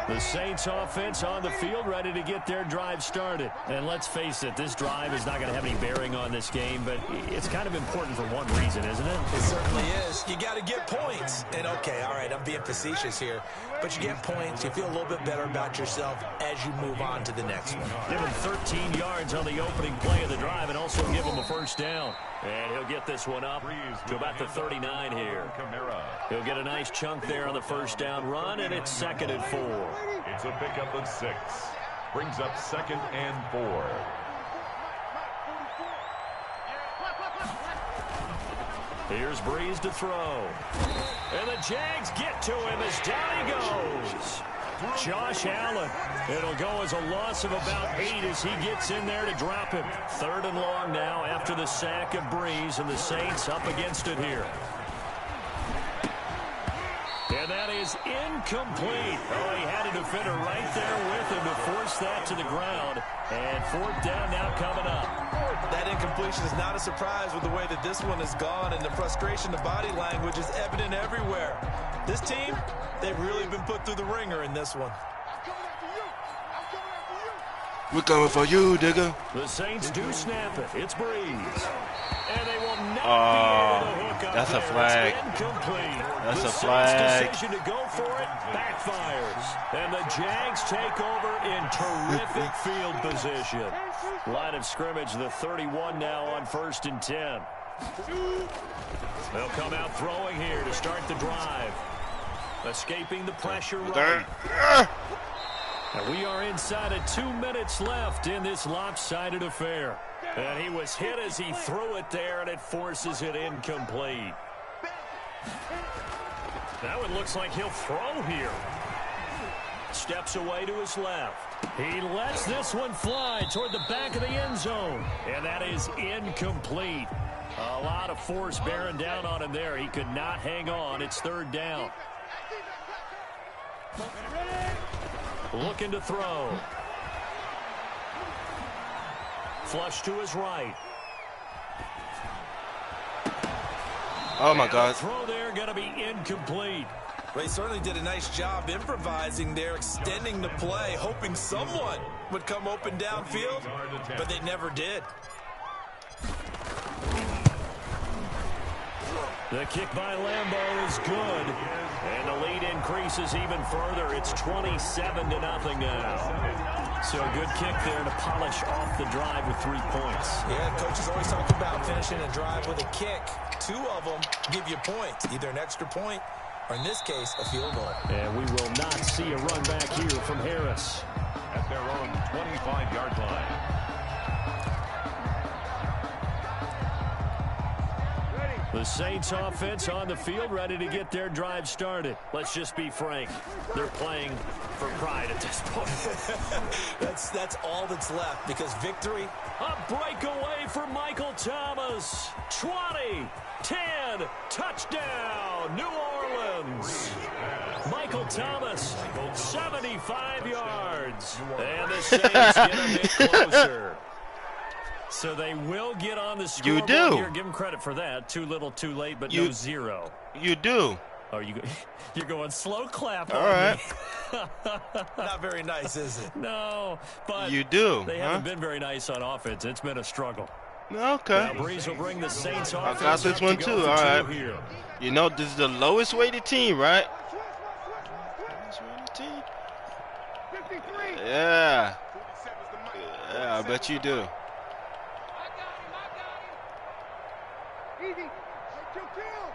The Saints offense on the field, ready to get their drive started. And let's face it, this drive is not going to have any bearing on this game, but it's kind of important for one reason, isn't it? It certainly is. You got to get points. And okay, all right, I'm being facetious here, but you get points, you feel a little bit better about yourself as you move on to the next one. Give him 13 yards on the opening play of the drive and also give him a 1st down. And he'll get this one up to about the 39 here. He'll get a nice chunk there on the 1st down run, and it's 2nd and 4. It's a pickup of 6. Brings up 2nd and 4. Here's Breeze to throw. And the Jags get to him as down he goes. Josh Allen. It'll go as a loss of about 8 as he gets in there to drop him. 3rd and long now after the sack of Breeze, and the Saints up against it here. And that is incomplete. Oh, he had a defender right there with him to force that to the ground. And 4th down now coming up. That incompletion is not a surprise with the way that this one has gone, and the frustration, the body language is evident everywhere. This team, they've really been put through the ringer in this one. We're coming for you, digger. The Saints do snap it. It's Breeze. And they will not be able to hook up. That's a there. flag. It's incomplete. That's the a flag. Saints' decision to go for it backfires. And the Jags take over in terrific field position. Line of scrimmage, the 31 now on 1st and 10. They'll come out throwing here to start the drive. Escaping the pressure right. And we are inside of 2 minutes left in this lopsided affair. And he was hit as he threw it there, and it forces it incomplete. That one looks like he'll throw here. Steps away to his left. He lets this one fly toward the back of the end zone. And that is incomplete. A lot of force bearing down on him there. He could not hang on. It's 3rd down. Looking to throw. Flush to his right. Oh my God. Throw there going to be incomplete. Well, he certainly did a nice job improvising there, extending the play, hoping someone would come open downfield, but they never did. The kick by Lambeau is good, and the lead increases even further. It's 27-0 now. So a good kick there to polish off the drive with 3 points. Yeah, coaches always talk about finishing a drive with a kick. 2 of them give you points, either an extra point or, in this case, a field goal. And we will not see a run back here from Harris. At their own 25-yard line. The Saints offense on the field, ready to get their drive started. Let's just be frank. They're playing for pride at this point. That's all that's left, because victory. A breakaway for Michael Thomas. 20, 10, touchdown, New Orleans. Michael Thomas, 75 yards. And the Saints get a bit closer. So they will get on the scoreboard. You do. Here. Give them credit for that. Too little, too late, but no zero. You do. Oh, you're going slow clap. All right. Not very nice, is it? No, but You do. they haven't been very nice on offense. It's been a struggle. Okay. Now Breeze will bring the Saints I offense. got this up one to too. go for All right. 2 here. You know, this is the lowest rated team, right? Lowest rated team? 53. Yeah. Yeah, I bet you do. Easy. Kill.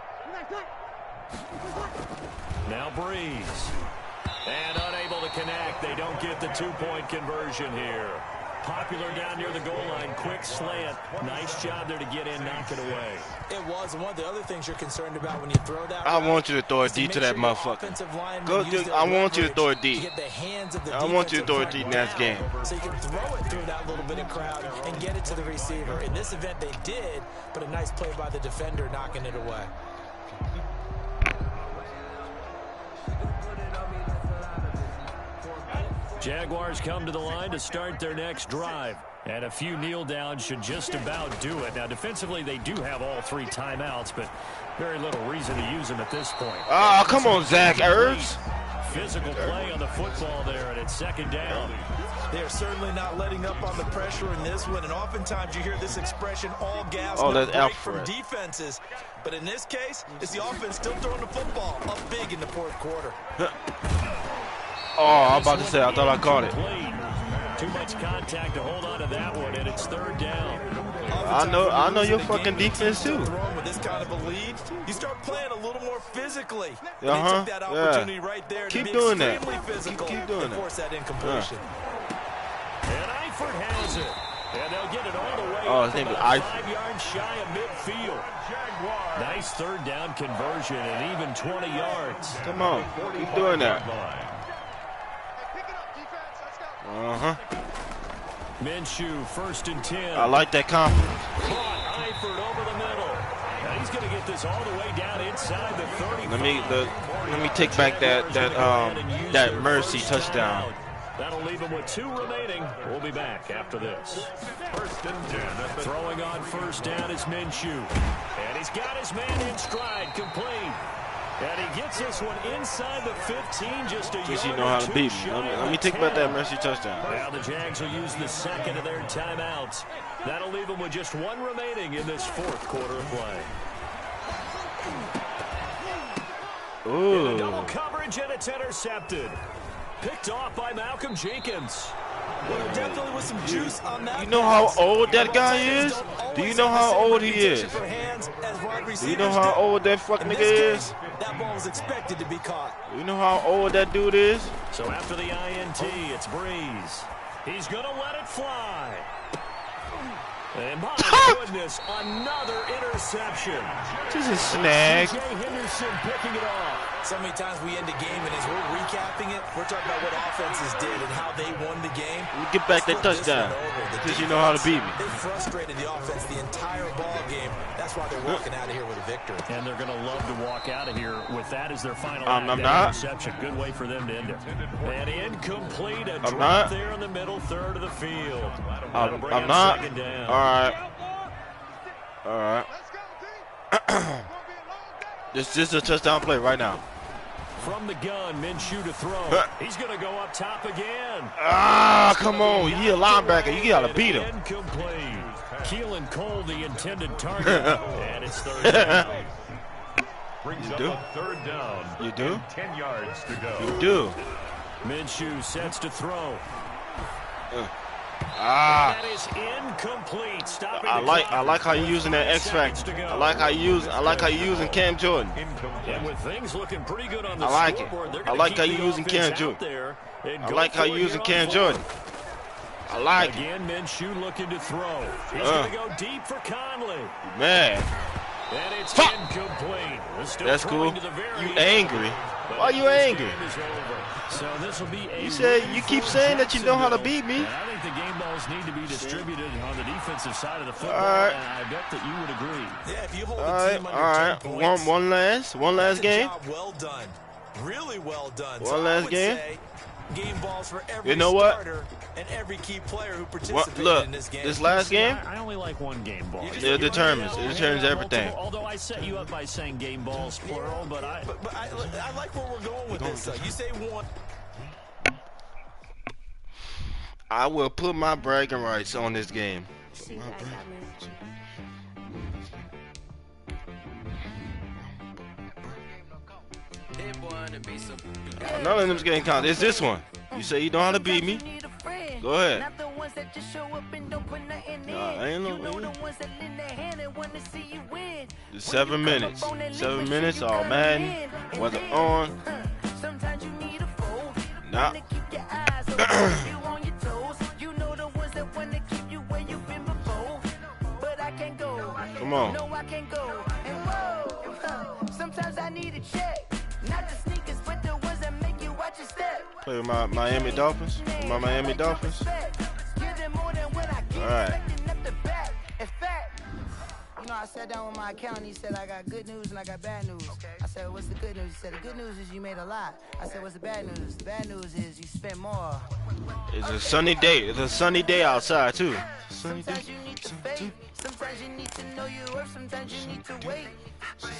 Now Breeze. And unable to connect. They don't get the 2-point conversion here. Popular down near the goal line. Quick slant. Nice job there to get in, knock it away. It was. And one of the other things you're concerned about when you throw that. I want you to throw it deep to that motherfucker. I want you to throw it deep. I want you to throw it deep in that game. So you can throw it through that little bit of crowd and get it to the receiver. In this event, they did, but a nice play by the defender knocking it away. Jaguars come to the line to start their next drive. And a few kneel downs should just about do it. Now, defensively, they do have all 3 timeouts, but very little reason to use them at this point. Oh, come on, Zach Ertz. Physical play on the football there, and it's 2nd down. They are certainly not letting up on the pressure in this one, and oftentimes you hear this expression, all gas, Oh, no that's break from Alfred. defenses. But in this case, it's the offense still throwing the football up big in the 4th quarter. Oh, I'm about to say, I thought I caught it. Too much contact to hold on to that one, and it's 3rd down. I know your fucking defense too. With this kind of a lead, you start playing a little more physically. They Uh-huh. took that opportunity right there Keep to be doing that. extremely physical Keep doing and that. force that incompletion. And Eifert has it. And they'll get it all the way Oh, up his name is about Eifert. 5 yards shy of midfield. Nice 3rd down conversion and even 20 yards. Come on, keep doing that. Uh-huh. Minshew, 1st and 10. I like that confidence. Caught Eifert over the middle. And he's going to get this all the way down inside the 35. Let me take back that mercy touchdown. That'll leave him with 2 remaining. We'll be back after this. 1st and 10. Throwing on 1st down is Minshew. And he's got his man in stride, complete. And he gets this one inside the 15, just a Just yard you know how or to 2 beat me. shy Let me of take back 10. that mercy touchdown. Now the Jags will use the 2nd of their timeouts. That'll leave them with just 1 remaining in this 4th quarter of play. Ooh. In a double coverage, and it's intercepted. Picked off by Malcolm Jenkins. Well, there definitely was some juice on that. You know how pass. old that guy is? Do you know how old he is? Do you know how old that fuck nigga is? That ball was expected to be caught. You know how old that dude is? So after the INT, it's Breeze. He's going to let it fly. And my goodness, another interception. Just a snag. Jay Henderson picking it off. So many times we end a game, and as we're recapping it, we're talking about what offenses did and how they won the game. We get back that touchdown because you know how to beat me. They frustrated the offense the entire ball game. That's why they're walking out of here with a victory. And they're going to love to walk out of here with that as their final I'm not. interception. Good way for them to end it. And incomplete, a drop not. there in the middle third of the field. I'm not. Second down. All right. All right. This is a touchdown play right now. From the gun, Minshew to throw. He's going to go up top again. Ah, come on. You a linebacker. You got to beat him. Incomplete. Keelan Cole, the intended target. And it's third down. Brings up do? a third down. You do? And 10 yards to go. You do. Minshew sets to throw. Ah. That is incomplete. Stopping I the like clock. how you using that X factor. I like how you using Cam Jordan. And with things looking pretty good on the I like it. scoreboard, they're I gonna like keep how you the using offense Cam out Jordan. there and I go like how for you it using here on Cam Jordan. fourth. I like it. Again, Minshew looking to throw. He's going to go deep for Conley. Man. And it's Fuck. incomplete. Still That's throwing cool. to the very You end. angry. But Why you this angry? game is over. So this will be a You said you keep saying that you know how to Jacksonville. beat me. And I think the game balls need to be distributed on the defensive side of the football, All right. and I bet that you would agree. Yeah, if you hold All the right. team All under 10 right. points, One last that's a game. job well done. Really well done. One so I last would game? say game balls for every You know what? starter and every key player who What? participated Look, in this game. this last game, I only like one game ball. it determines. It determines everything. Although I set you up by saying game balls plural, but I like where we're going with this. You say one. I will put my bragging rights on this game. None of them's getting counted. It's this one. You say you know how to beat me. Go ahead. Nah, I ain't no. It's 7 minutes. 7 minutes. All Madden wasn't on. Nah. Come on. Sometimes I need a check. Not the sneakers, but the ones that make you watch your step. Play with my Miami Dolphins. My Miami Dolphins. All right. You know, I sat down with my accountant. He said, I got good news and I got bad news. I said, what's the good news? He said, the good news is you made a lot. I said, what's the bad news? The bad news is you spent more. It's a sunny day. It's a sunny day outside too. Sunny day. Sometimes you need to fade. Sometimes you need to know your worth. Sometimes you need to wait.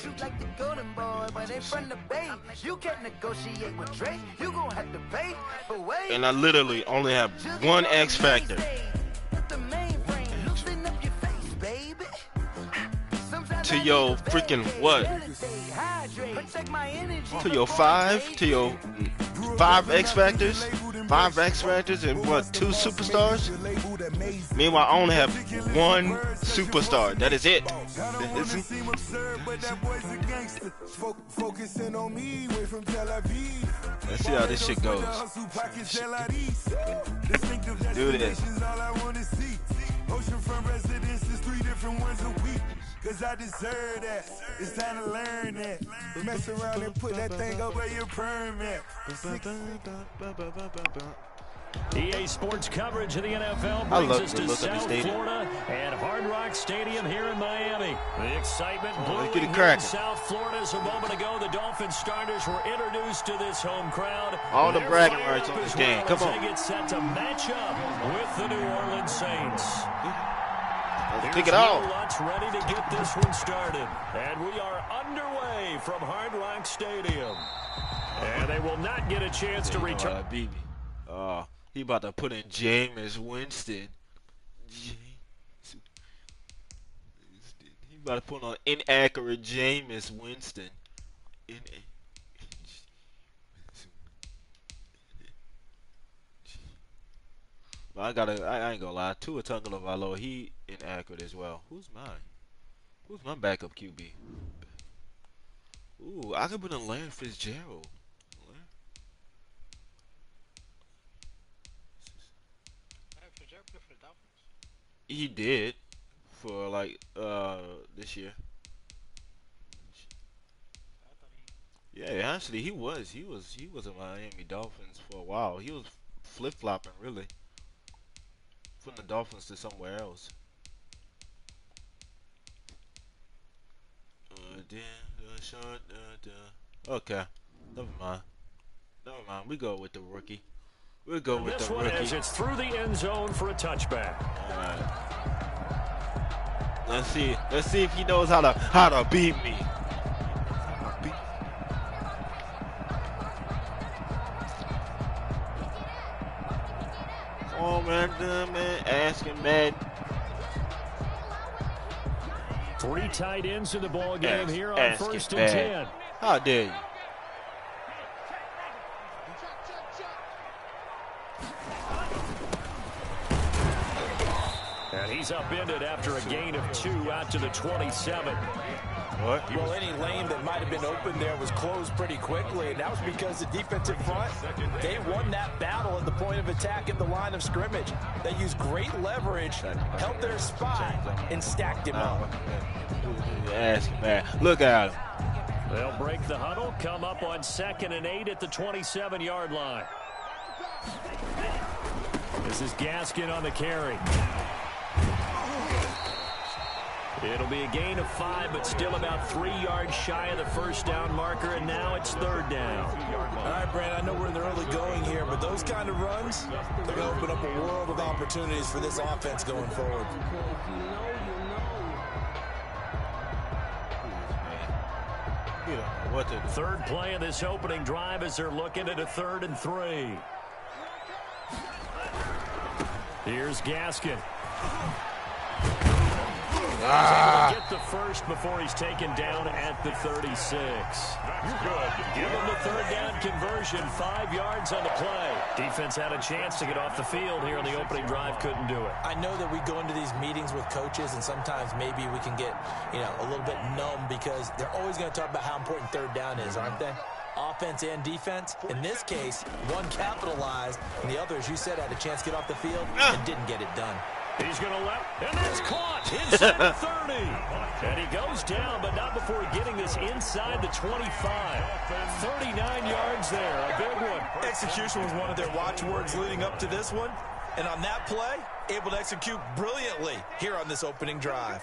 Shoot like the golden boy, but ain't from the bay. You can't negotiate with Drake. You gon' have to pay. But wait. And I literally only have one X factor. To your freaking what? To your five? To your 5 X factors? 5 X factors and what? 2 superstars? Meanwhile, I only have 1 superstar. That is it. Let's see how this shit goes. Do this. Oceanfront residences, 3 different ones a week. Cause I deserve that. It's time to learn that. Mess around and put that thing up where your permit. EA Sports coverage of the NFL I brings love us the to look of the South stadium. Florida and Hard Rock Stadium here in Miami. The excitement let's brewing get it here in cracking. South Florida. As a moment ago, the Dolphin starters were introduced to this home crowd. All the They're bragging fired rights up on as this game. well Come as on. They get set to match up with the New Orleans Saints. Let's Here's kick it off. Will Lutz ready to get this one started. And we are underway from Hard Rock Stadium. And they will not get a chance to return. Beat me. He about to put in Jameis Winston. He about to put on inaccurate Jameis Winston. But I ain't gonna lie. Tua Tagovailoa, he inaccurate as well. Who's mine? Who's my backup QB? Ooh, I could put in Larry Fitzgerald. He did for like this year. Yeah, actually, he was a Miami Dolphins for a while. He was flip-flopping really from the Dolphins to somewhere else. Okay, never mind. We go with the rookie. We'll go with this the one rookie. is it's through the end zone for a touchback. All right. Let's see if he knows how to beat me. Oh man, asking Madden. 3 tight ends in the ball game here on first and 10. How dare you? And he's upended after a gain of 2 out to the 27. What? Well, any lane that might have been open there was closed pretty quickly, and that was because the defensive front, they won that battle at the point of attack at the line of scrimmage. They used great leverage, held their spot, and stacked him up. Asking man, look at him. They'll break the huddle, come up on 2nd and 8 at the 27-yard line. This is Gaskin on the carry. It'll be a gain of 5, but still about 3 yards shy of the first down marker, and now it's 3rd down. All right, Brandon, I know we're in the early going here, but those kind of runs, they're going to open up a world of opportunities for this offense going forward. What the 3rd play of this opening drive as they're looking at a 3rd and 3. Here's Gaskin. Get the first before he's taken down at the 36. Good. Give him the 3rd down conversion, 5 yards on the play. Defense had a chance to get off the field here on the opening drive, couldn't do it. I know that we go into these meetings with coaches, and sometimes maybe we can get, a little bit numb because they're always going to talk about how important 3rd down is, aren't they? Offense and defense. In this case, one capitalized, and the other, as you said, had a chance to get off the field and didn't get it done. He's going to left, and it's caught inside the 30. And he goes down, but not before getting this inside the 25. 39 yards there, a big one. Execution was one of their watchwords leading up to this one. And on that play, able to execute brilliantly here on this opening drive.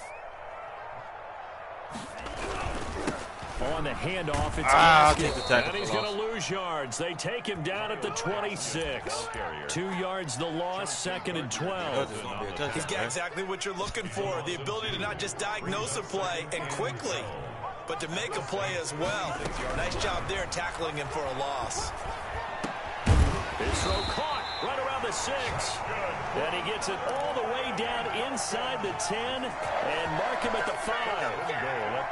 On the handoff, it's I'll take the tackle. And he's going to lose yards. They take him down at the 26. 2 yards the loss, 2nd and 12. He's got exactly what you're looking for, the ability to not just diagnose a play and quickly, but to make a play as well. Nice job there tackling him for a loss. His throw caught right around the 6. And he gets it all the way down inside the 10 and mark him at the 5.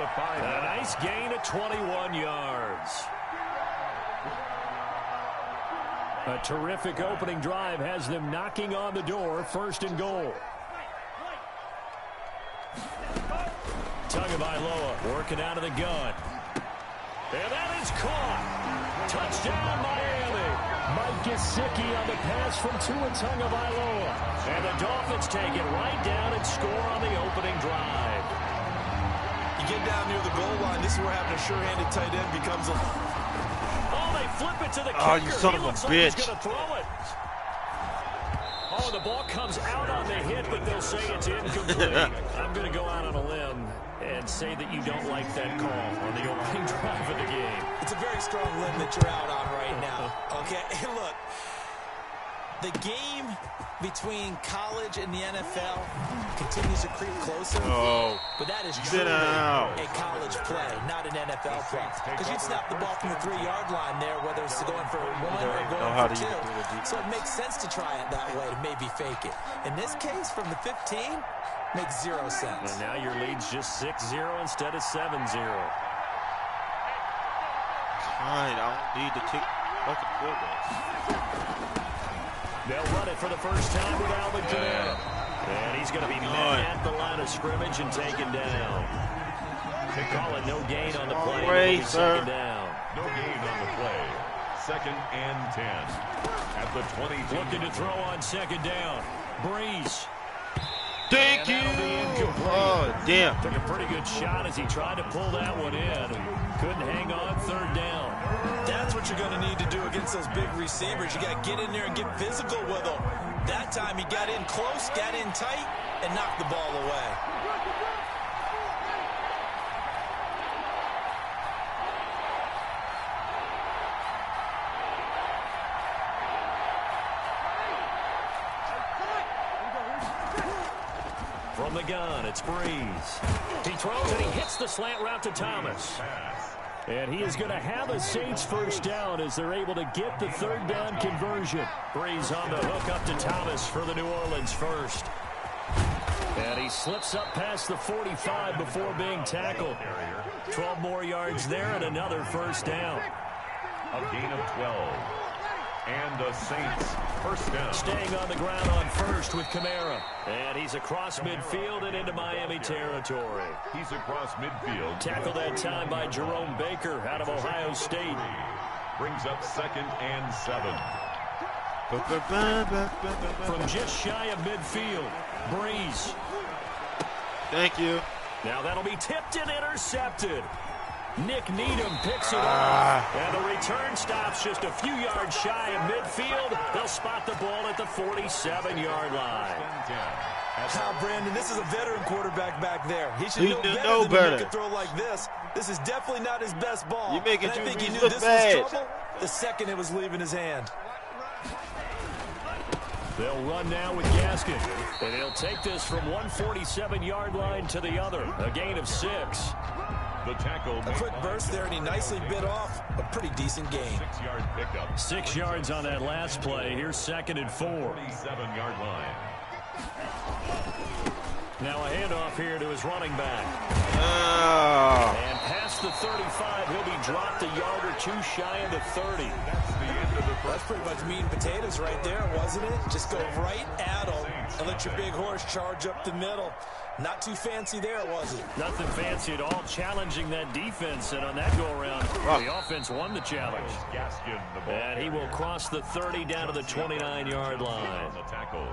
A nice gain of 21 yards. A terrific opening drive has them knocking on the door, 1st and goal. Tagovailoa working out of the gun. And that is caught. Touchdown, Miami. Mike Gesicki on the pass from Tua Tagovailoa. And the Dolphins take it right down and score on the opening drive. You get down near the goal line, this is where having a sure-handed tight end becomes a... Oh, they flip it to the kicker. Oh, you son of a bitch. He's going to throw it. Oh, the ball comes out on the hit, but they'll say it's incomplete. I'm going to go out on a limb and say that you don't like that call on the opening drive of the game. It's a very strong limb that you're out on right now. Okay, look, the game between college and the NFL continues to creep closer. Oh. But that is truly a college play, not an NFL play. Because you'd snap the ball from the 3-yard line there, whether it's going for 1 or going for 2. So it makes sense to try it that way to maybe fake it. In this case, from the 15, makes 0 sense. And now your lead's just 6-0 instead of 7-0. Fine, I don't need to kick fucking field goals. They'll run it for the first time with Alvin Kamara. And he's going to be met at the line of scrimmage and taken down. They call it no gain on the play. Second down. No gain on the play. 2nd and 10. At the 20. Looking to throw on 2nd down. Breeze. Thank you. Oh, damn. Took a pretty good shot as he tried to pull that one in. Couldn't hang on third down. That's what you're going to need to do against those big receivers. You got to get in there and get physical with them. That time he got in close, got in tight, and knocked the ball away. From the gun, it's Breeze. He throws and he hits the slant route to Thomas. And he is going to have a Saints first down as they're able to get the third down conversion. Breeze on the hook up to Thomas for the New Orleans first. And he slips up past the 45 before being tackled. 12 more yards there and another first down. A gain of 12. And the Saints first down. Staying on the ground on first with Kamara. And he's across midfield and into Miami territory. He's across midfield. Tackled that time by Jerome Baker out of Ohio State. Brings up 2nd and 7. From just shy of midfield, Breeze. Thank you. Now that'll be tipped and intercepted. Nick Needham picks it up, and the return stops just a few yards shy of midfield. They'll spot the ball at the 47-yard line. Now, Brandon, this is a veteran quarterback back there. He should know better than to make a throw like this. This is definitely not his best ball. You making I think he knew look this bad. was trouble the second it was leaving his hand. They'll run now with Gaskin, and he'll take this from one 47-yard line to the other. A gain of 6. The tackle. A quick burst there, and he nicely bit off a pretty decent gain. 6-yard pickup. 6 yards on that last play. Here's 2nd and 4. 47-yard line. Now a handoff here to his running back. And past the 35, he'll be dropped a yard or two shy of the 30. That's the end of the first. That's pretty much meat and potatoes right there, wasn't it? Just go right at him and let your big horse charge up the middle. Not too fancy there, was it? Nothing fancy at all, challenging that defense, and on that go-around, the offense won the challenge. And he will cross the 30 down to the 29-yard line. The tackle.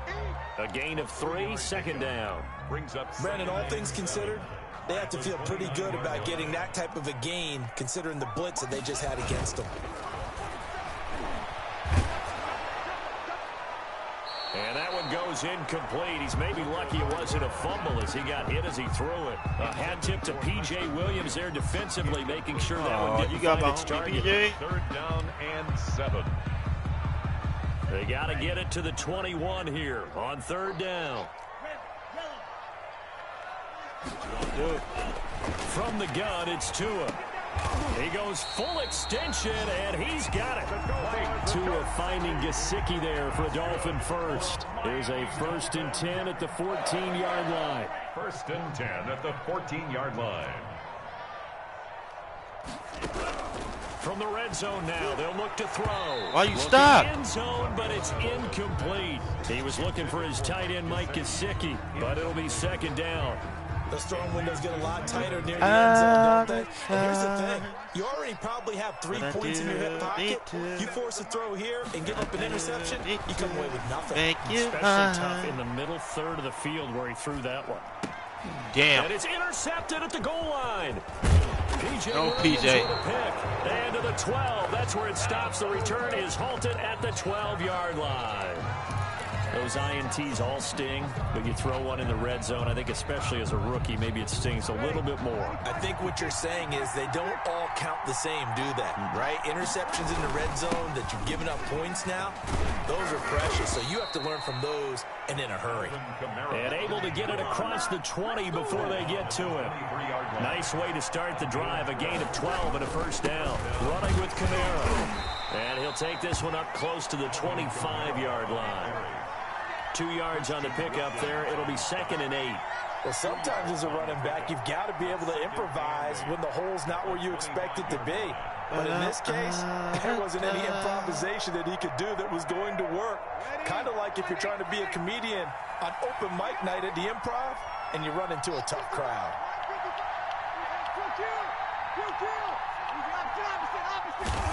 A gain of 3, 2nd down. Brings up Brandon, all things considered, they have to feel pretty good about getting that type of a gain, considering the blitz that they just had against them. And that one goes incomplete. He's maybe lucky it wasn't a fumble as he got hit as he threw it. A hat tip to P.J. Williams there defensively, making sure that one didn't find its target. Third down and 7. They got to get it to the 21 here on 3rd down. From the gun, it's Tua. He goes full extension, and he's got it. Tua finding Gesicki there for a Dolphin first. Here's a 1st and 10 at the 14-yard line. 1st and 10 at the 14-yard line. From the red zone now, they'll look to throw. Why you stop? End zone, but it's incomplete. He was looking for his tight end, Mike Gesicki, but it'll be 2nd down. Those throwing windows get a lot tighter near the end zone, don't they? And here's the thing. You already probably have 3 points in your hip pocket. You force a throw here and give up an interception, you come away with nothing. Thank you. Especially tough in the middle third of the field where he threw that one. Damn. And it's intercepted at the goal line. PJ No, Williams PJ. with a pick. And to the 12. That's where it stops. The return is halted at the 12-yard line. Those INTs all sting, but you throw one in the red zone, I think especially as a rookie, maybe it stings a little bit more. I think what you're saying is they don't all count the same, do they? Right? Interceptions in the red zone that you've given up points now, those are precious. So you have to learn from those and in a hurry. And able to get it across the 20 before they get to him. Nice way to start the drive, a gain of 12 and a 1st down. Running with Kamara. And he'll take this one up close to the 25-yard line. 2 yards on the pickup there. It'll be 2nd and 8. Well, sometimes as a running back, you've got to be able to improvise when the hole's not where you expect it to be. But in this case, there wasn't any improvisation that he could do that was going to work. Kind of like if you're trying to be a comedian on open mic night at the Improv and you run into a tough crowd.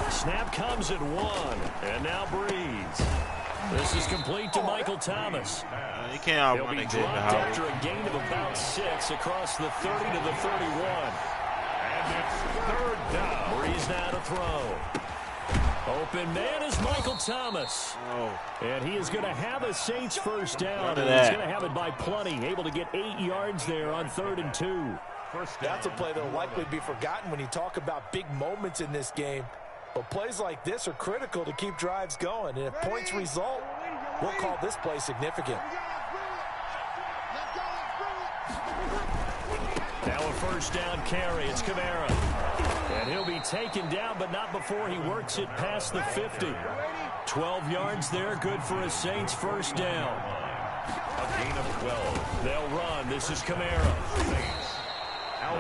Snap comes at 1, and now Breeze. This is complete to Michael Thomas. He can't outrun He'll be it. dropped after a gain of about 6 across the 30 to the 31. And it's third down. Breeze now to throw. Open man is Michael Thomas. Oh. And he is going to have a Saints first down. Look at And he's that. going to have it by plenty. Able to get 8 yards there on 3rd and 2. That's a play that will likely be forgotten when you talk about big moments in this game. But plays like this are critical to keep drives going. And if points result, we'll call this play significant. Now a first down carry. It's Kamara. And he'll be taken down, but not before he works it past the 50. 12 yards there. Good for a Saints first down. A gain of 12. They'll run. This is Kamara.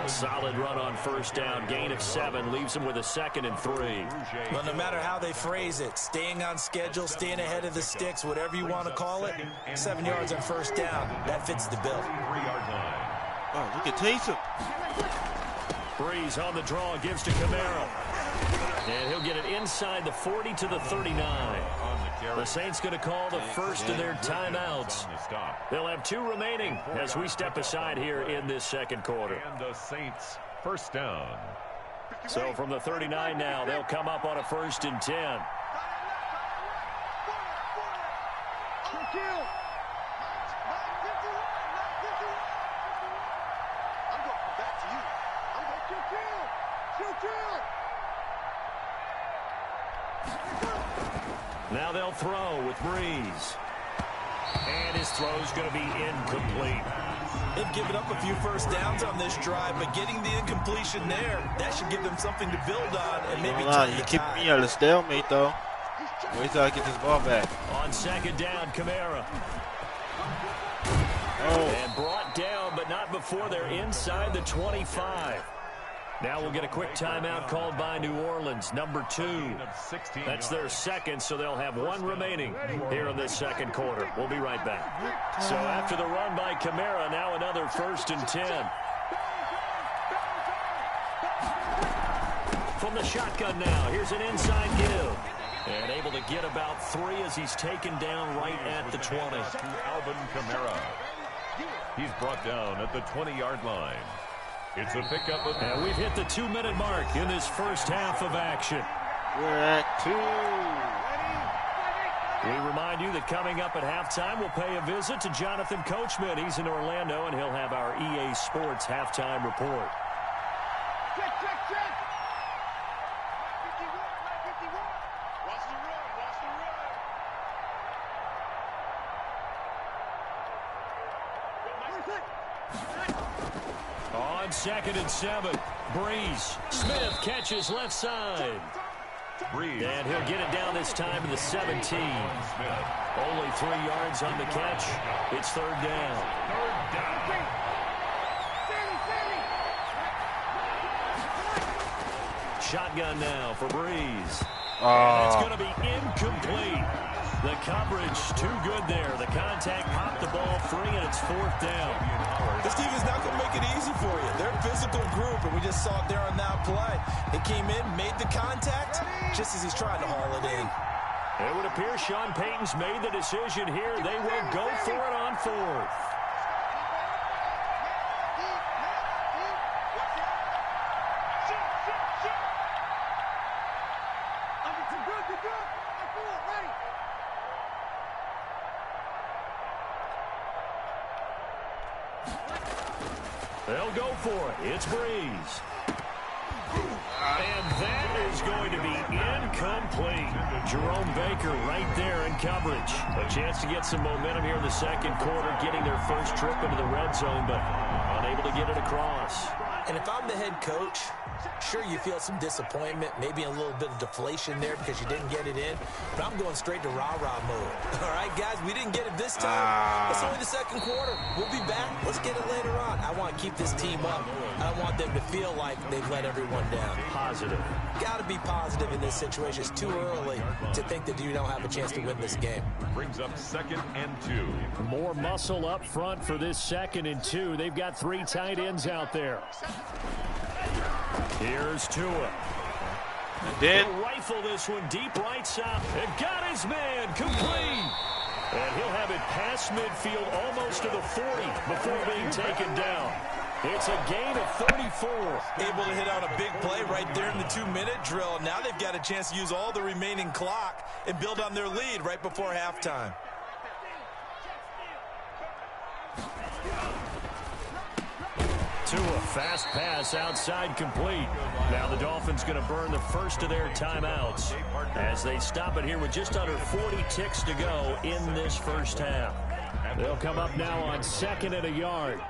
A solid run on first down. Gain of 7 leaves him with a 2nd and 3. Well, no matter how they phrase it, staying on schedule, staying ahead of the sticks, whatever you want to call it, 7 yards on first down, that fits the bill. 3-yard line. Oh, look at Taysom. Breeze on the draw, gives to Kamara. And he'll get it inside the 40 to the 39. The Saints going to call the first of their timeouts. They'll have 2 remaining as we step aside here in this second quarter. And the Saints first down. So from the 39 now, they'll come up on a 1st and 10. Now they'll throw with Breeze. And his throw's going to be incomplete. They've given up a few first downs on this drive, but getting the incompletion there, that should give them something to build on and maybe turn You the keep tide. me out of stalemate, though. Wait till I get this ball back. On 2nd down, Kamara. Oh. And brought down, but not before they're inside the 25. Now we'll get a quick timeout called by New Orleans, number 2. That's their 2nd, so they'll have 1 remaining here in this second quarter. We'll be right back. So after the run by Kamara, now another 1st and 10. From the shotgun now, here's an inside give. And able to get about 3 as he's taken down right at the 20. To Alvin Kamara. He's brought down at the 20-yard line. It's a pickup of... And we've hit the 2-minute mark in this first half of action. We're at 2. We remind you that coming up at halftime, we'll pay a visit to Jonathan Coachman. He's in Orlando, and he'll have our EA Sports halftime report. Check, check, check. 51, 51. Watch the run, watch the run. On 2nd and 7, Breeze. Smith catches left side. Breeze. And he'll get it down this time to the 17. Smith. Only 3 yards on the catch. It's 3rd down. Third down. Shotgun now for Breeze. Oh. And it's going to be incomplete. The coverage too good there. The contact popped the ball free, and it's 4th down. This team is not going to make it easy for you. They're a physical group, and we just saw it there on that play. He came in, made the contact, just as he's trying to haul it in. It would appear Sean Payton's made the decision here. They will go for it on 4th. They'll go for it. It's Breeze. And that is going to be incomplete. Jerome Baker right there in coverage. A chance to get some momentum here in the second quarter, getting their first trip into the red zone, but unable to get it across. And if I'm the head coach, sure you feel some disappointment, maybe a little bit of deflation there because you didn't get it in, but I'm going straight to rah-rah mode. All right, guys, we didn't get it this time. It's only the second quarter. We'll be back. Let's get it later on. I want to keep this team up. I don't want them to feel like they've let everyone down. Positive. Got to be positive in this situation. It's too early to think that you don't have a chance to win this game. Brings up 2nd and 2. More muscle up front for this 2nd and 2. They've got 3 tight ends out there. Here's Tua. Then he'll rifle this one deep right side. And got his man complete. And he'll have it past midfield almost to the 40 before being taken down. It's a gain of 34. Able to hit on a big play right there in the 2-minute drill. Now they've got a chance to use all the remaining clock and build on their lead right before halftime. To a fast pass outside complete. Now the Dolphins going to burn the first of their timeouts as they stop it here with just under 40 ticks to go in this first half. They'll come up now on 2nd and a yard.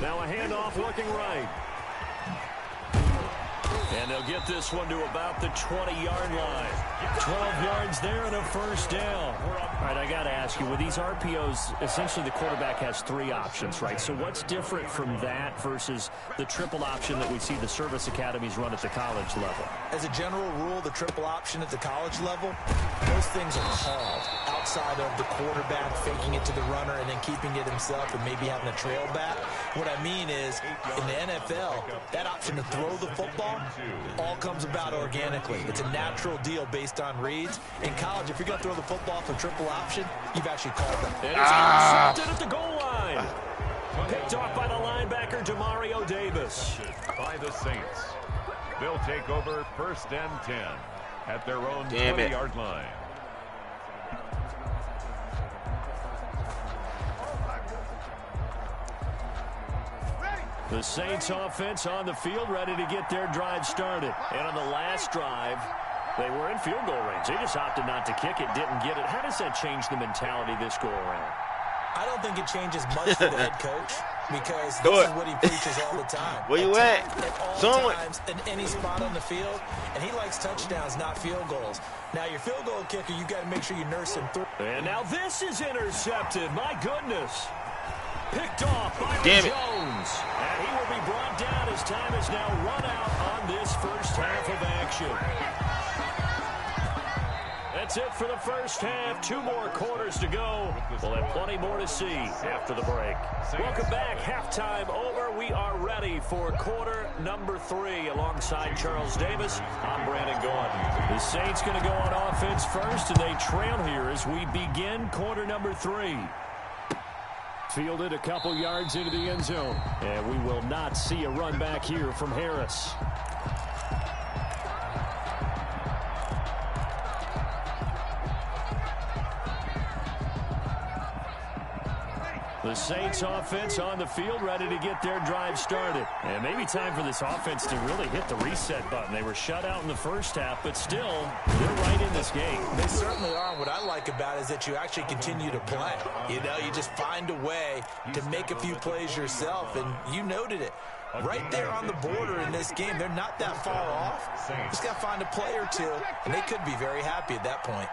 Now a handoff looking right. And they'll get this one to about the 20-yard line. 12 yards there and a first down. All right, I got to ask you, with these RPOs, essentially the quarterback has 3 options, right? So what's different from that versus the triple option that we see the service academies run at the college level? As a general rule, the triple option at the college level, those things are called outside of the quarterback faking it to the runner and then keeping it himself and maybe having a trail back. What I mean is, in the NFL, that option to throw the football all comes about organically. It's a natural deal based on reads. In college, if you're going to throw the football for triple option, you've actually called them. And it's intercepted at the goal line. Picked off by the linebacker, Demario Davis. By the Saints. They'll take over 1st and 10 at their own 20-yard line. The Saints offense on the field, ready to get their drive started. And on the last drive, they were in field goal range. They just opted not to kick it, didn't get it. How does that change the mentality this go around? I don't think it changes much for the head coach because this is what he preaches all the time. Where you at? At all times, in any spot on the field, and he likes touchdowns, not field goals. Now, your field goal kicker, you got to make sure you nurse him through. And now this is intercepted. My goodness. Picked off by Jones. And he will be brought down as time is now run out on this first half of action. That's it for the first half. 2 more quarters to go. We'll have plenty more to see after the break. Welcome back. Halftime over. We are ready for quarter number 3 alongside Charles Davis. I'm Brandon Gaughan. The Saints going to go on offense first, and they trail here as we begin quarter number 3. Fielded a couple yards into the end zone. And we will not see a run back here from Harris. The Saints offense on the field, ready to get their drive started. And maybe time for this offense to really hit the reset button. They were shut out in the first half, but still, they're right in this game. They certainly are. What I like about it is that you actually continue to play. You know, you just find a way to make a few plays yourself, and you noted it. Right there on the border in this game, they're not that far off. Just got to find a play or two, and they could be very happy at that point.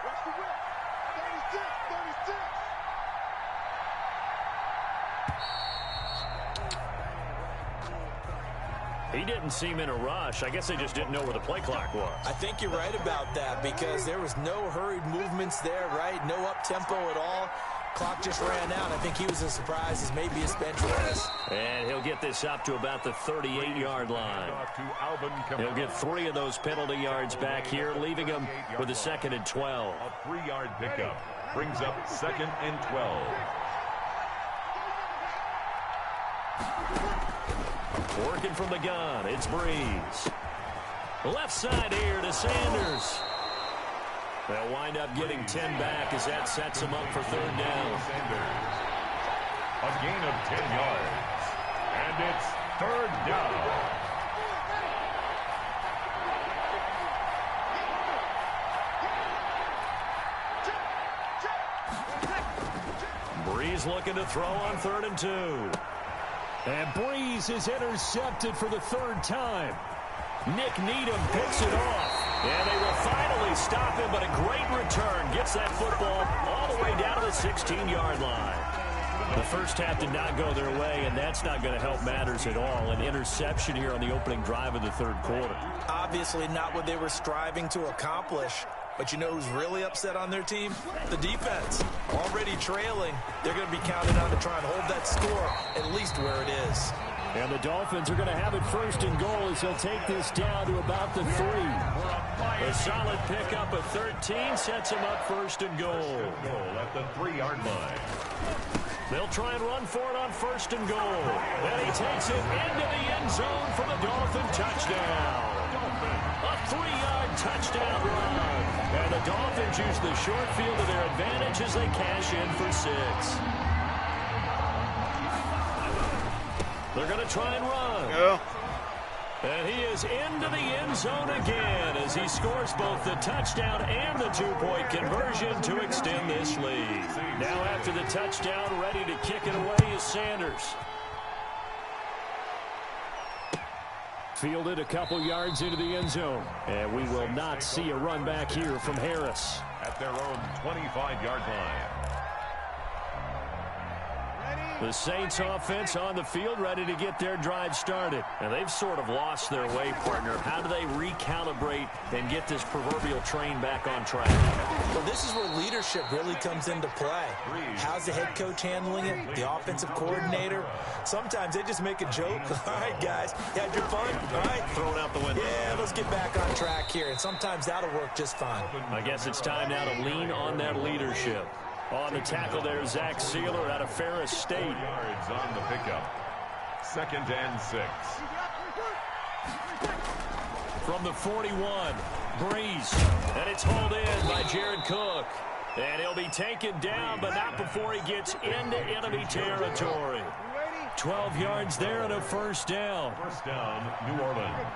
He didn't seem in a rush. I guess they just didn't know where the play clock was. I think you're right about that because there was no hurried movements there, right? No up-tempo at all. Clock just ran out. I think he was as surprised as maybe his bench was. And he'll get this up to about the 38-yard line. He'll get 3 of those penalty yards back here, leaving him with a 2nd and 12. A 3-yard pickup brings up 2nd and 12. Working from the gun, it's Breeze. Left side here to Sanders. They'll wind up getting 10 back as that sets them up for 3rd down. A gain of 10 yards. And it's 3rd down. Breeze looking to throw on 3rd and 2. And Breeze is intercepted for the 3rd time. Nick Needham picks it off. And they will finally stop him, but a great return. Gets that football all the way down to the 16-yard line. The first half did not go their way, and that's not going to help matters at all. An interception here on the opening drive of the 3rd quarter. Obviously not what they were striving to accomplish. But you know who's really upset on their team? The defense. Already trailing. They're going to be counted on to try and hold that score at least where it is. And the Dolphins are going to have it first and goal as they'll take this down to about the 3. A solid pickup of 13 sets them up first and goal. At the 3-yard line. They'll try and run for it on first and goal. And he takes it into the end zone for the Dolphin touchdown. A 3-yard touchdown run. And the Dolphins use the short field to their advantage as they cash in for 6. They're going to try and run. Yeah. And he is into the end zone again as he scores both the touchdown and the 2-point conversion to extend this lead. Now after the touchdown, ready to kick it away is Sanders. Fielded a couple yards into the end zone. And we will not see a run back here from Harris. At their own 25-yard line. The Saints offense on the field ready to get their drive started. And they've sort of lost their way, partner. How do they recalibrate and get this proverbial train back on track? Well, this is where leadership really comes into play. How's the head coach handling it? The offensive coordinator? Sometimes they just make a joke. All right, guys, you had your fun? All right. Throw it out the window. Yeah, let's get back on track here. And sometimes that'll work just fine. I guess it's time now to lean on that leadership. On the tackle there, Zach Sealer out of Ferris State. Yards on the pickup. 2nd and 6. From the 41, Breeze. And it's hauled in by Jared Cook. And he'll be taken down, but not before he gets into enemy territory. 12 yards there and a first down. First down, New Orleans.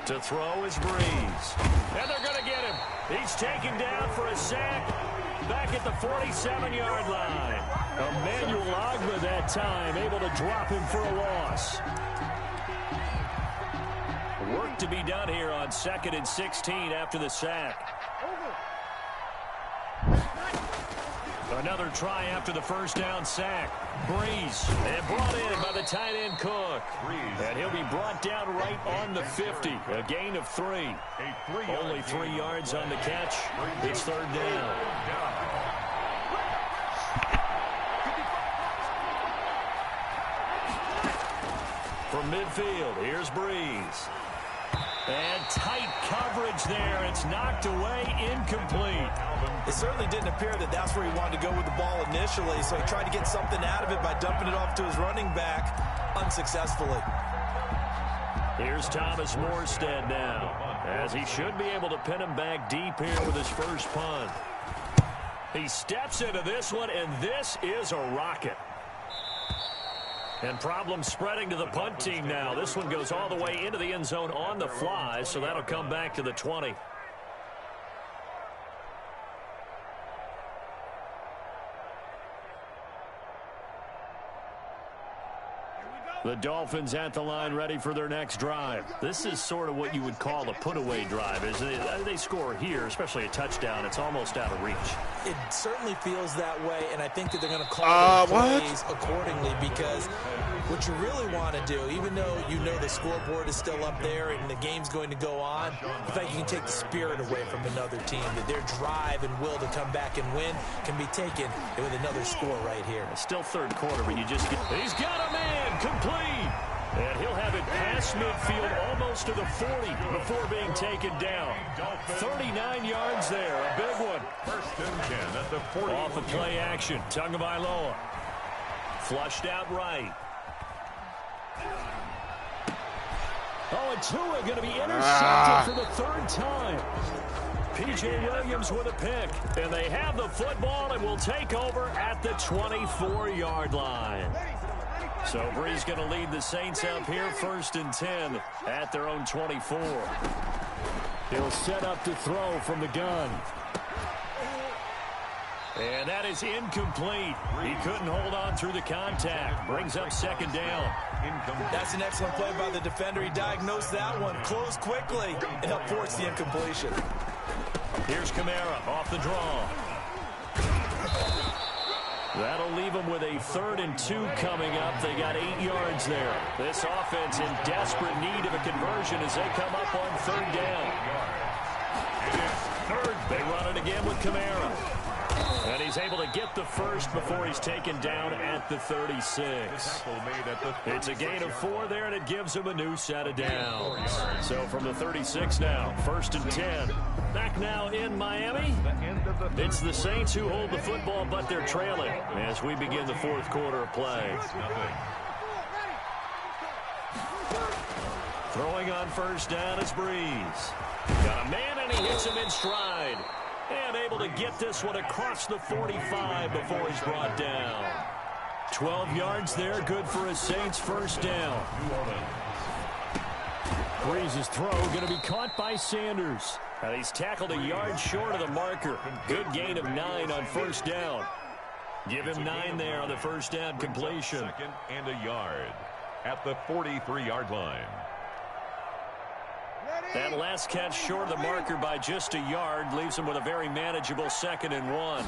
To throw is Breeze. And they're going to get him. He's taken down for a sack back at the 47-yard line. Emmanuel Ogba that time able to drop him for a loss. Work to be done here on 2nd and 16 after the sack. Another try after the first down sack. Breeze. And brought in by the tight end Cook. And he'll be brought down right on the 50. A gain of 3. Only 3 yards on the catch. It's 3rd down. From midfield, here's Breeze. And tight coverage there. It's knocked away, incomplete. It certainly didn't appear that that's where he wanted to go with the ball initially, so he tried to get something out of it by dumping it off to his running back unsuccessfully. Here's Thomas Morstead now, as he should be able to pin him back deep here with his first punt. He steps into this one, and this is a rocket. And problems spreading to the punt team now. This one goes all the way into the end zone on the fly, so that'll come back to the 20. The Dolphins at the line ready for their next drive. This is sort of what you would call a put-away drive. As they score here, especially a touchdown, it's almost out of reach. It certainly feels that way, and I think that they're going to call their plays accordingly, because what you really want to do, even though you know the scoreboard is still up there and the game's going to go on, the fact you can take the spirit away from another team, that their drive and will to come back and win can be taken with another score right here. It's still 3rd quarter, but you just get... He's got a man, complete! And he'll have it past midfield almost to the 40 before being taken down. 39 yards there, a big one. 1st and 10 at the 40. Off of play action, Tagovailoa. Flushed out right. Oh, and Tua going to be intercepted for the 3rd time. P.J. Williams with a pick. And they have the football and will take over at the 24-yard line. So Breeze going to lead the Saints up here 1st and 10 at their own 24. He'll set up to throw from the gun. And that is incomplete. He couldn't hold on through the contact. Brings up 2nd down. That's an excellent play by the defender. He diagnosed that one, closed quickly, and helped force the incompletion. Here's Kamara off the draw. That'll leave them with a 3rd and 2 coming up. They got 8 yards there. This offense in desperate need of a conversion as they come up on 3rd down. They run it again with Kamara. And he's able to get the first before he's taken down at the 36. It's a gain of 4 there, and it gives him a new set of downs. So from the 36 now, 1st and 10. Back now in Miami. It's the Saints who hold the football, but they're trailing as we begin the 4th quarter of play. Throwing on 1st down is Breeze. Got a man, and he hits him in stride. And able to get this one across the 45 before he's brought down. 12 yards there, good for a Saints 1st down. Breeze's throw going to be caught by Sanders. And he's tackled a yard short of the marker. Good gain of 9 on 1st down. Give him 9 there on the 1st down completion. 2nd and a yard at the 43-yard line. That last catch short of the marker by just a yard leaves him with a very manageable 2nd and 1.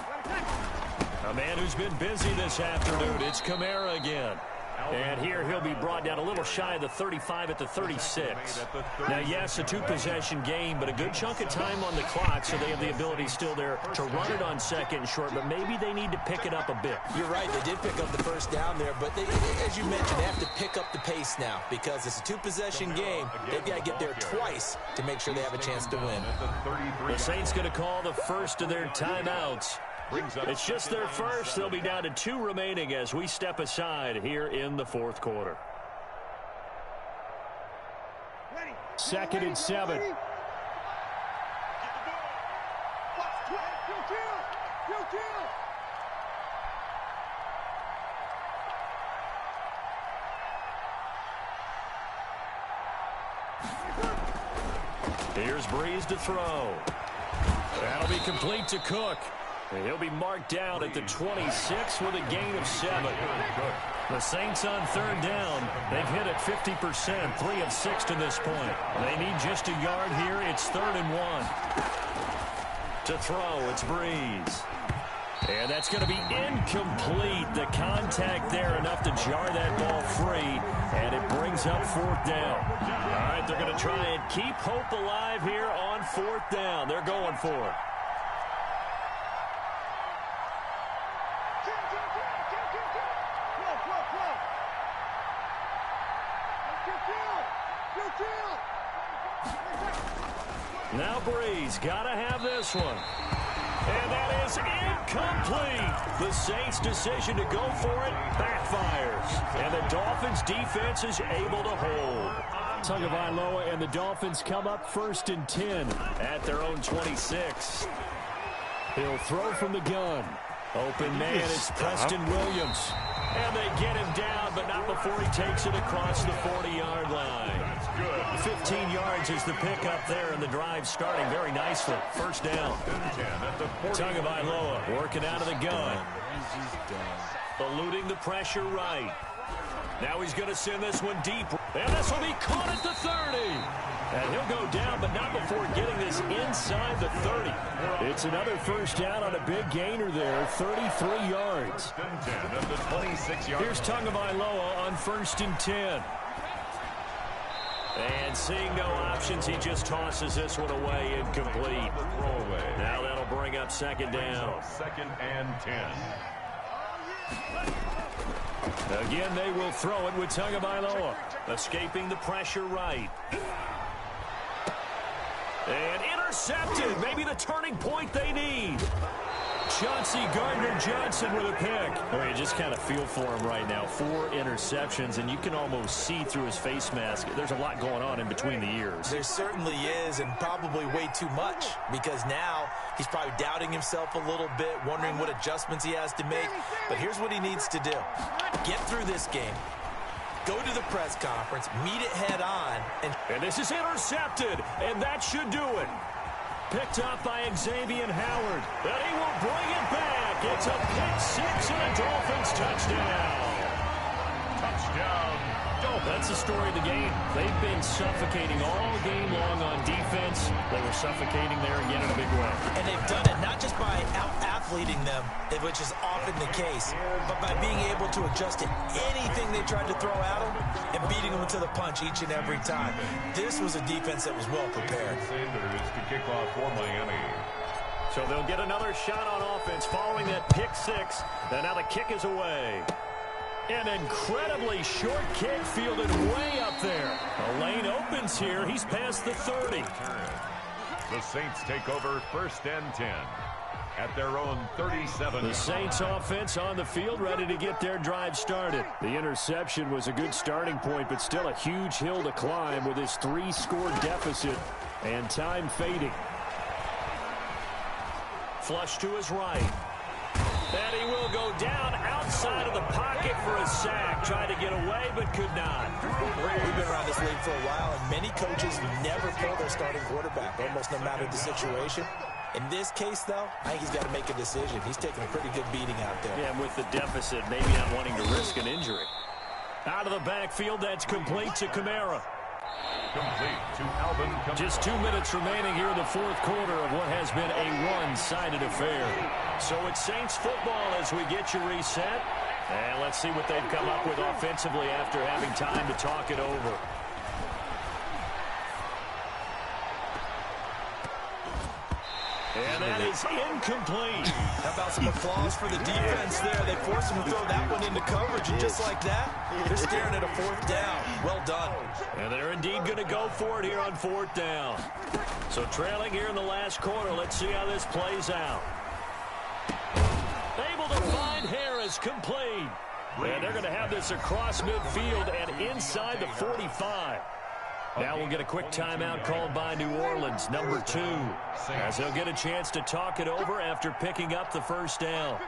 A man who's been busy this afternoon. It's Kamara again. And here he'll be brought down a little shy of the 35 at the 36. Now, yes, a 2-possession game, but a good chunk of time on the clock, so they have the ability still there to run it on 2nd and short, but maybe they need to pick it up a bit. You're right. They did pick up the 1st down there, but they, as you mentioned, they have to pick up the pace now because it's a 2-possession game. They've got to get there twice to make sure they have a chance to win. The Saints going to call the first of their timeouts. It's just their first. They'll be down to 2 remaining as we step aside here in the 4th quarter. 2nd and 7. Here's Breeze to throw. That'll be complete to Cook. And he'll be marked down at the 26 with a gain of 7. The Saints on 3rd down. They've hit it 50%, 3 of 6 to this point. They need just a yard here. It's 3rd and 1. To throw, it's Breeze. And that's going to be incomplete. The contact there enough to jar that ball free, and it brings up 4th down. All right, they're going to try and keep hope alive here on 4th down. They're going for it. Now Breeze got to have this one. And that is incomplete. The Saints' decision to go for it backfires. And the Dolphins' defense is able to hold. Tagovailoa and the Dolphins come up 1st and 10 at their own 26. He'll throw from the gun. Open man, it's Preston Williams. And they get him down, but not before he takes it across the 40-yard line. 15 yards is the pickup there, and the drive starting very nicely. 1st down. Tagovailoa working out of the gun. Eluding the pressure right. Now he's going to send this one deep. And this will be caught at the 30. And he'll go down, but not before getting this inside the 30. It's another 1st down on a big gainer there, 33 yards. Here's Tagovailoa on 1st and 10. And seeing no options, he just tosses this one away, incomplete. Now that'll bring up 2nd down. 2nd and 10. Again, they will throw it with Tagovailoa, escaping the pressure right. And intercepted, maybe the turning point they need. Chauncey Gardner-Johnson with a pick. I mean, you just kind of feel for him right now. 4 interceptions, and you can almost see through his face mask. There's a lot going on in between the ears. There certainly is, and probably way too much, because now he's probably doubting himself a little bit, wondering what adjustments he has to make. But here's what he needs to do. Get through this game. Go to the press conference, meet it head on. And this is intercepted, and that should do it. Picked up by Xavier Howard. And he will bring it back. It's a pick 6 and a Dolphins touchdown. Touchdown, Dolphins. that's the story of the game. They've been suffocating all game long on defense. They were suffocating there again in a big way. And they've done it not just by out-athleting them, which is often the case, but by being able to adjust to anything they tried to throw at them and beating them to the punch each and every time. This was a defense that was well prepared. Sanders to kick off for Miami. So they'll get another shot on offense following that pick six. And now the kick is away. An incredibly short kick fielded way up there. The lane opens here. He's past the 30. The Saints take over 1st and 10 at their own 37. The Saints offense on the field ready to get their drive started. The interception was a good starting point, but still a huge hill to climb with his 3-score deficit and time fading. Flush to his right. And he will go down outside of the pocket for a sack. Tried to get away, but could not. We've been around this league for a while, and many coaches never pull their starting quarterback, almost no matter the situation. In this case, though, I think he's got to make a decision. He's taking a pretty good beating out there. Yeah, with the deficit, maybe not wanting to risk an injury. Out of the backfield, that's complete to Kamara. Complete to Alvin Kamara. Just 2 minutes remaining here in the fourth quarter of what has been a one-sided affair. So it's Saints football as we get you reset. And let's see what they've come up with offensively after having time to talk it over. And that is incomplete. How about some applause for the defense there? They forced him to throw that one into coverage, and just like that, they're staring at a 4th down. Well done. And they're indeed going to go for it here on 4th down. So trailing here in the last quarter, let's see how this plays out. Able to find Harris, complete. And they're going to have this across midfield and inside the 45. Now we'll get a quick timeout called by New Orleans, number 2, as they'll get a chance to talk it over after picking up the first down.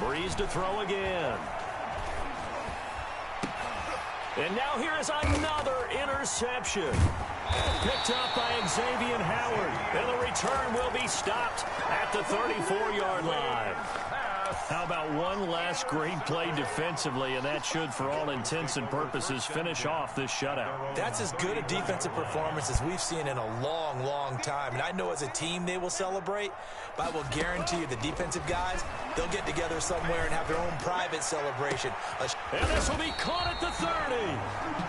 Breeze to throw again. And now here is another interception. Picked up by Xavier Howard. And the return will be stopped at the 34-yard line. How about one last great play defensively, and that should, for all intents and purposes, finish off this shutout. That's as good a defensive performance as we've seen in a long, long time. And I know as a team they will celebrate, but I will guarantee you the defensive guys, they'll get together somewhere and have their own private celebration. And this will be caught at the 30.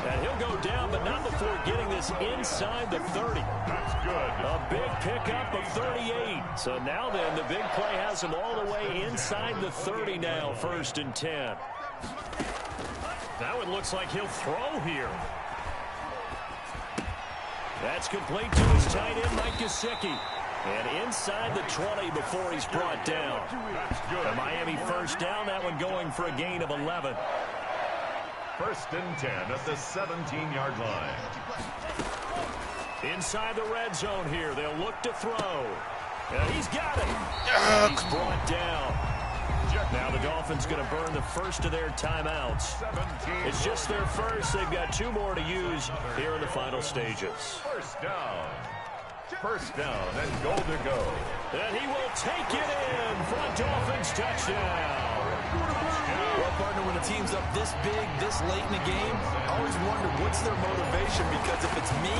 And he'll go down, but not before getting this inside the 30. That's good. A big pickup of 38. So now then, the big play has him all the way inside the 30 now, 1st and 10. Now it looks like he'll throw here. That's complete to his tight end, Mike Gesicki. And inside the 20 before he's brought down. The Miami 1st down, that one going for a gain of 11. 1st and 10 at the 17-yard line. Inside the red zone here, they'll look to throw. And he's got it. He's brought down. Now the Dolphins going to burn the first of their timeouts. It's just their first. They've got 2 more to use here in the final stages. 1st down. 1st down and goal to go. And he will take it in for a Dolphins touchdown. Well, partner, when a team's up this big, this late in the game, I always wonder what's their motivation, because if it's me,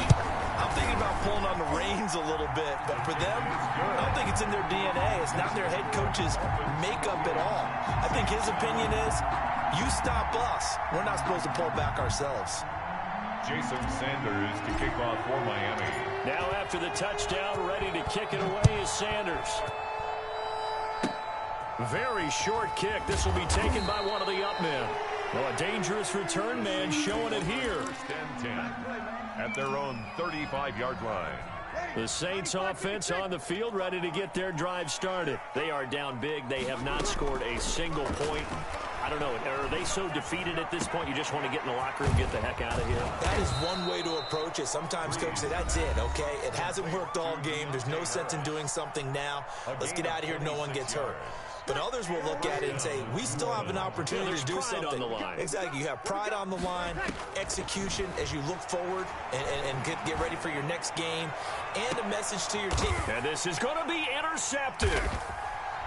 I'm thinking about pulling on the reins a little bit. But for them, I don't think it's in their DNA. It's not their head coach's makeup at all. I think his opinion is, you stop us, we're not supposed to pull back ourselves. Jason Sanders to kick off for Miami. Now after the touchdown, ready to kick it away is Sanders. Very short kick. This will be taken by one of the up men. Well, a dangerous return man showing it here. 1st and 10 at their own 35-yard line. The Saints offense on the field ready to get their drive started. They are down big. They have not scored a single point. I don't know. Are they so defeated at this point you just want to get in the locker room and get the heck out of here? That is one way to approach it. Sometimes coaches say, that's it, okay? It hasn't worked all game. There's no sense in doing something now. Let's get out of here. No one gets hurt. But others will look at it and say, we still have an opportunity to do something. On the line. Exactly. You have pride on the line, execution as you look forward and get ready for your next game, and a message to your team. And this is going to be intercepted.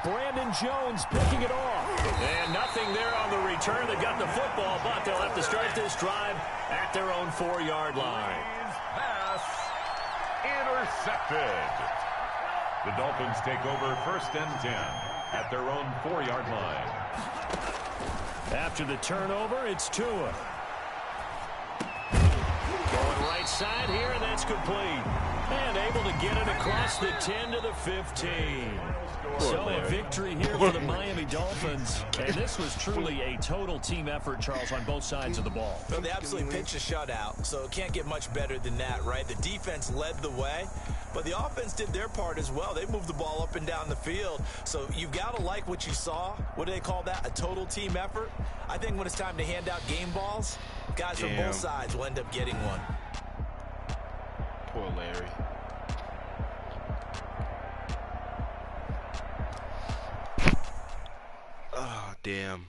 Brandon Jones picking it off. And nothing there on the return. They got the football, but they'll have to start this drive at their own 4-yard line. Pass intercepted. The Dolphins take over 1st and 10 at their own 4-yard line. After the turnover, it's Tua. Going right side here, and that's complete. And able to get it across the 10 to the 15. So a victory here for the Miami Dolphins. And this was truly a total team effort, Charles, on both sides of the ball. Well, they absolutely pitched a shutout, so it can't get much better than that, right? The defense led the way, but the offense did their part as well. They moved the ball up and down the field. So you've got to like what you saw. What do they call that? A total team effort? I think when it's time to hand out game balls, guys from both sides will end up getting one. Poor Larry. Oh, damn.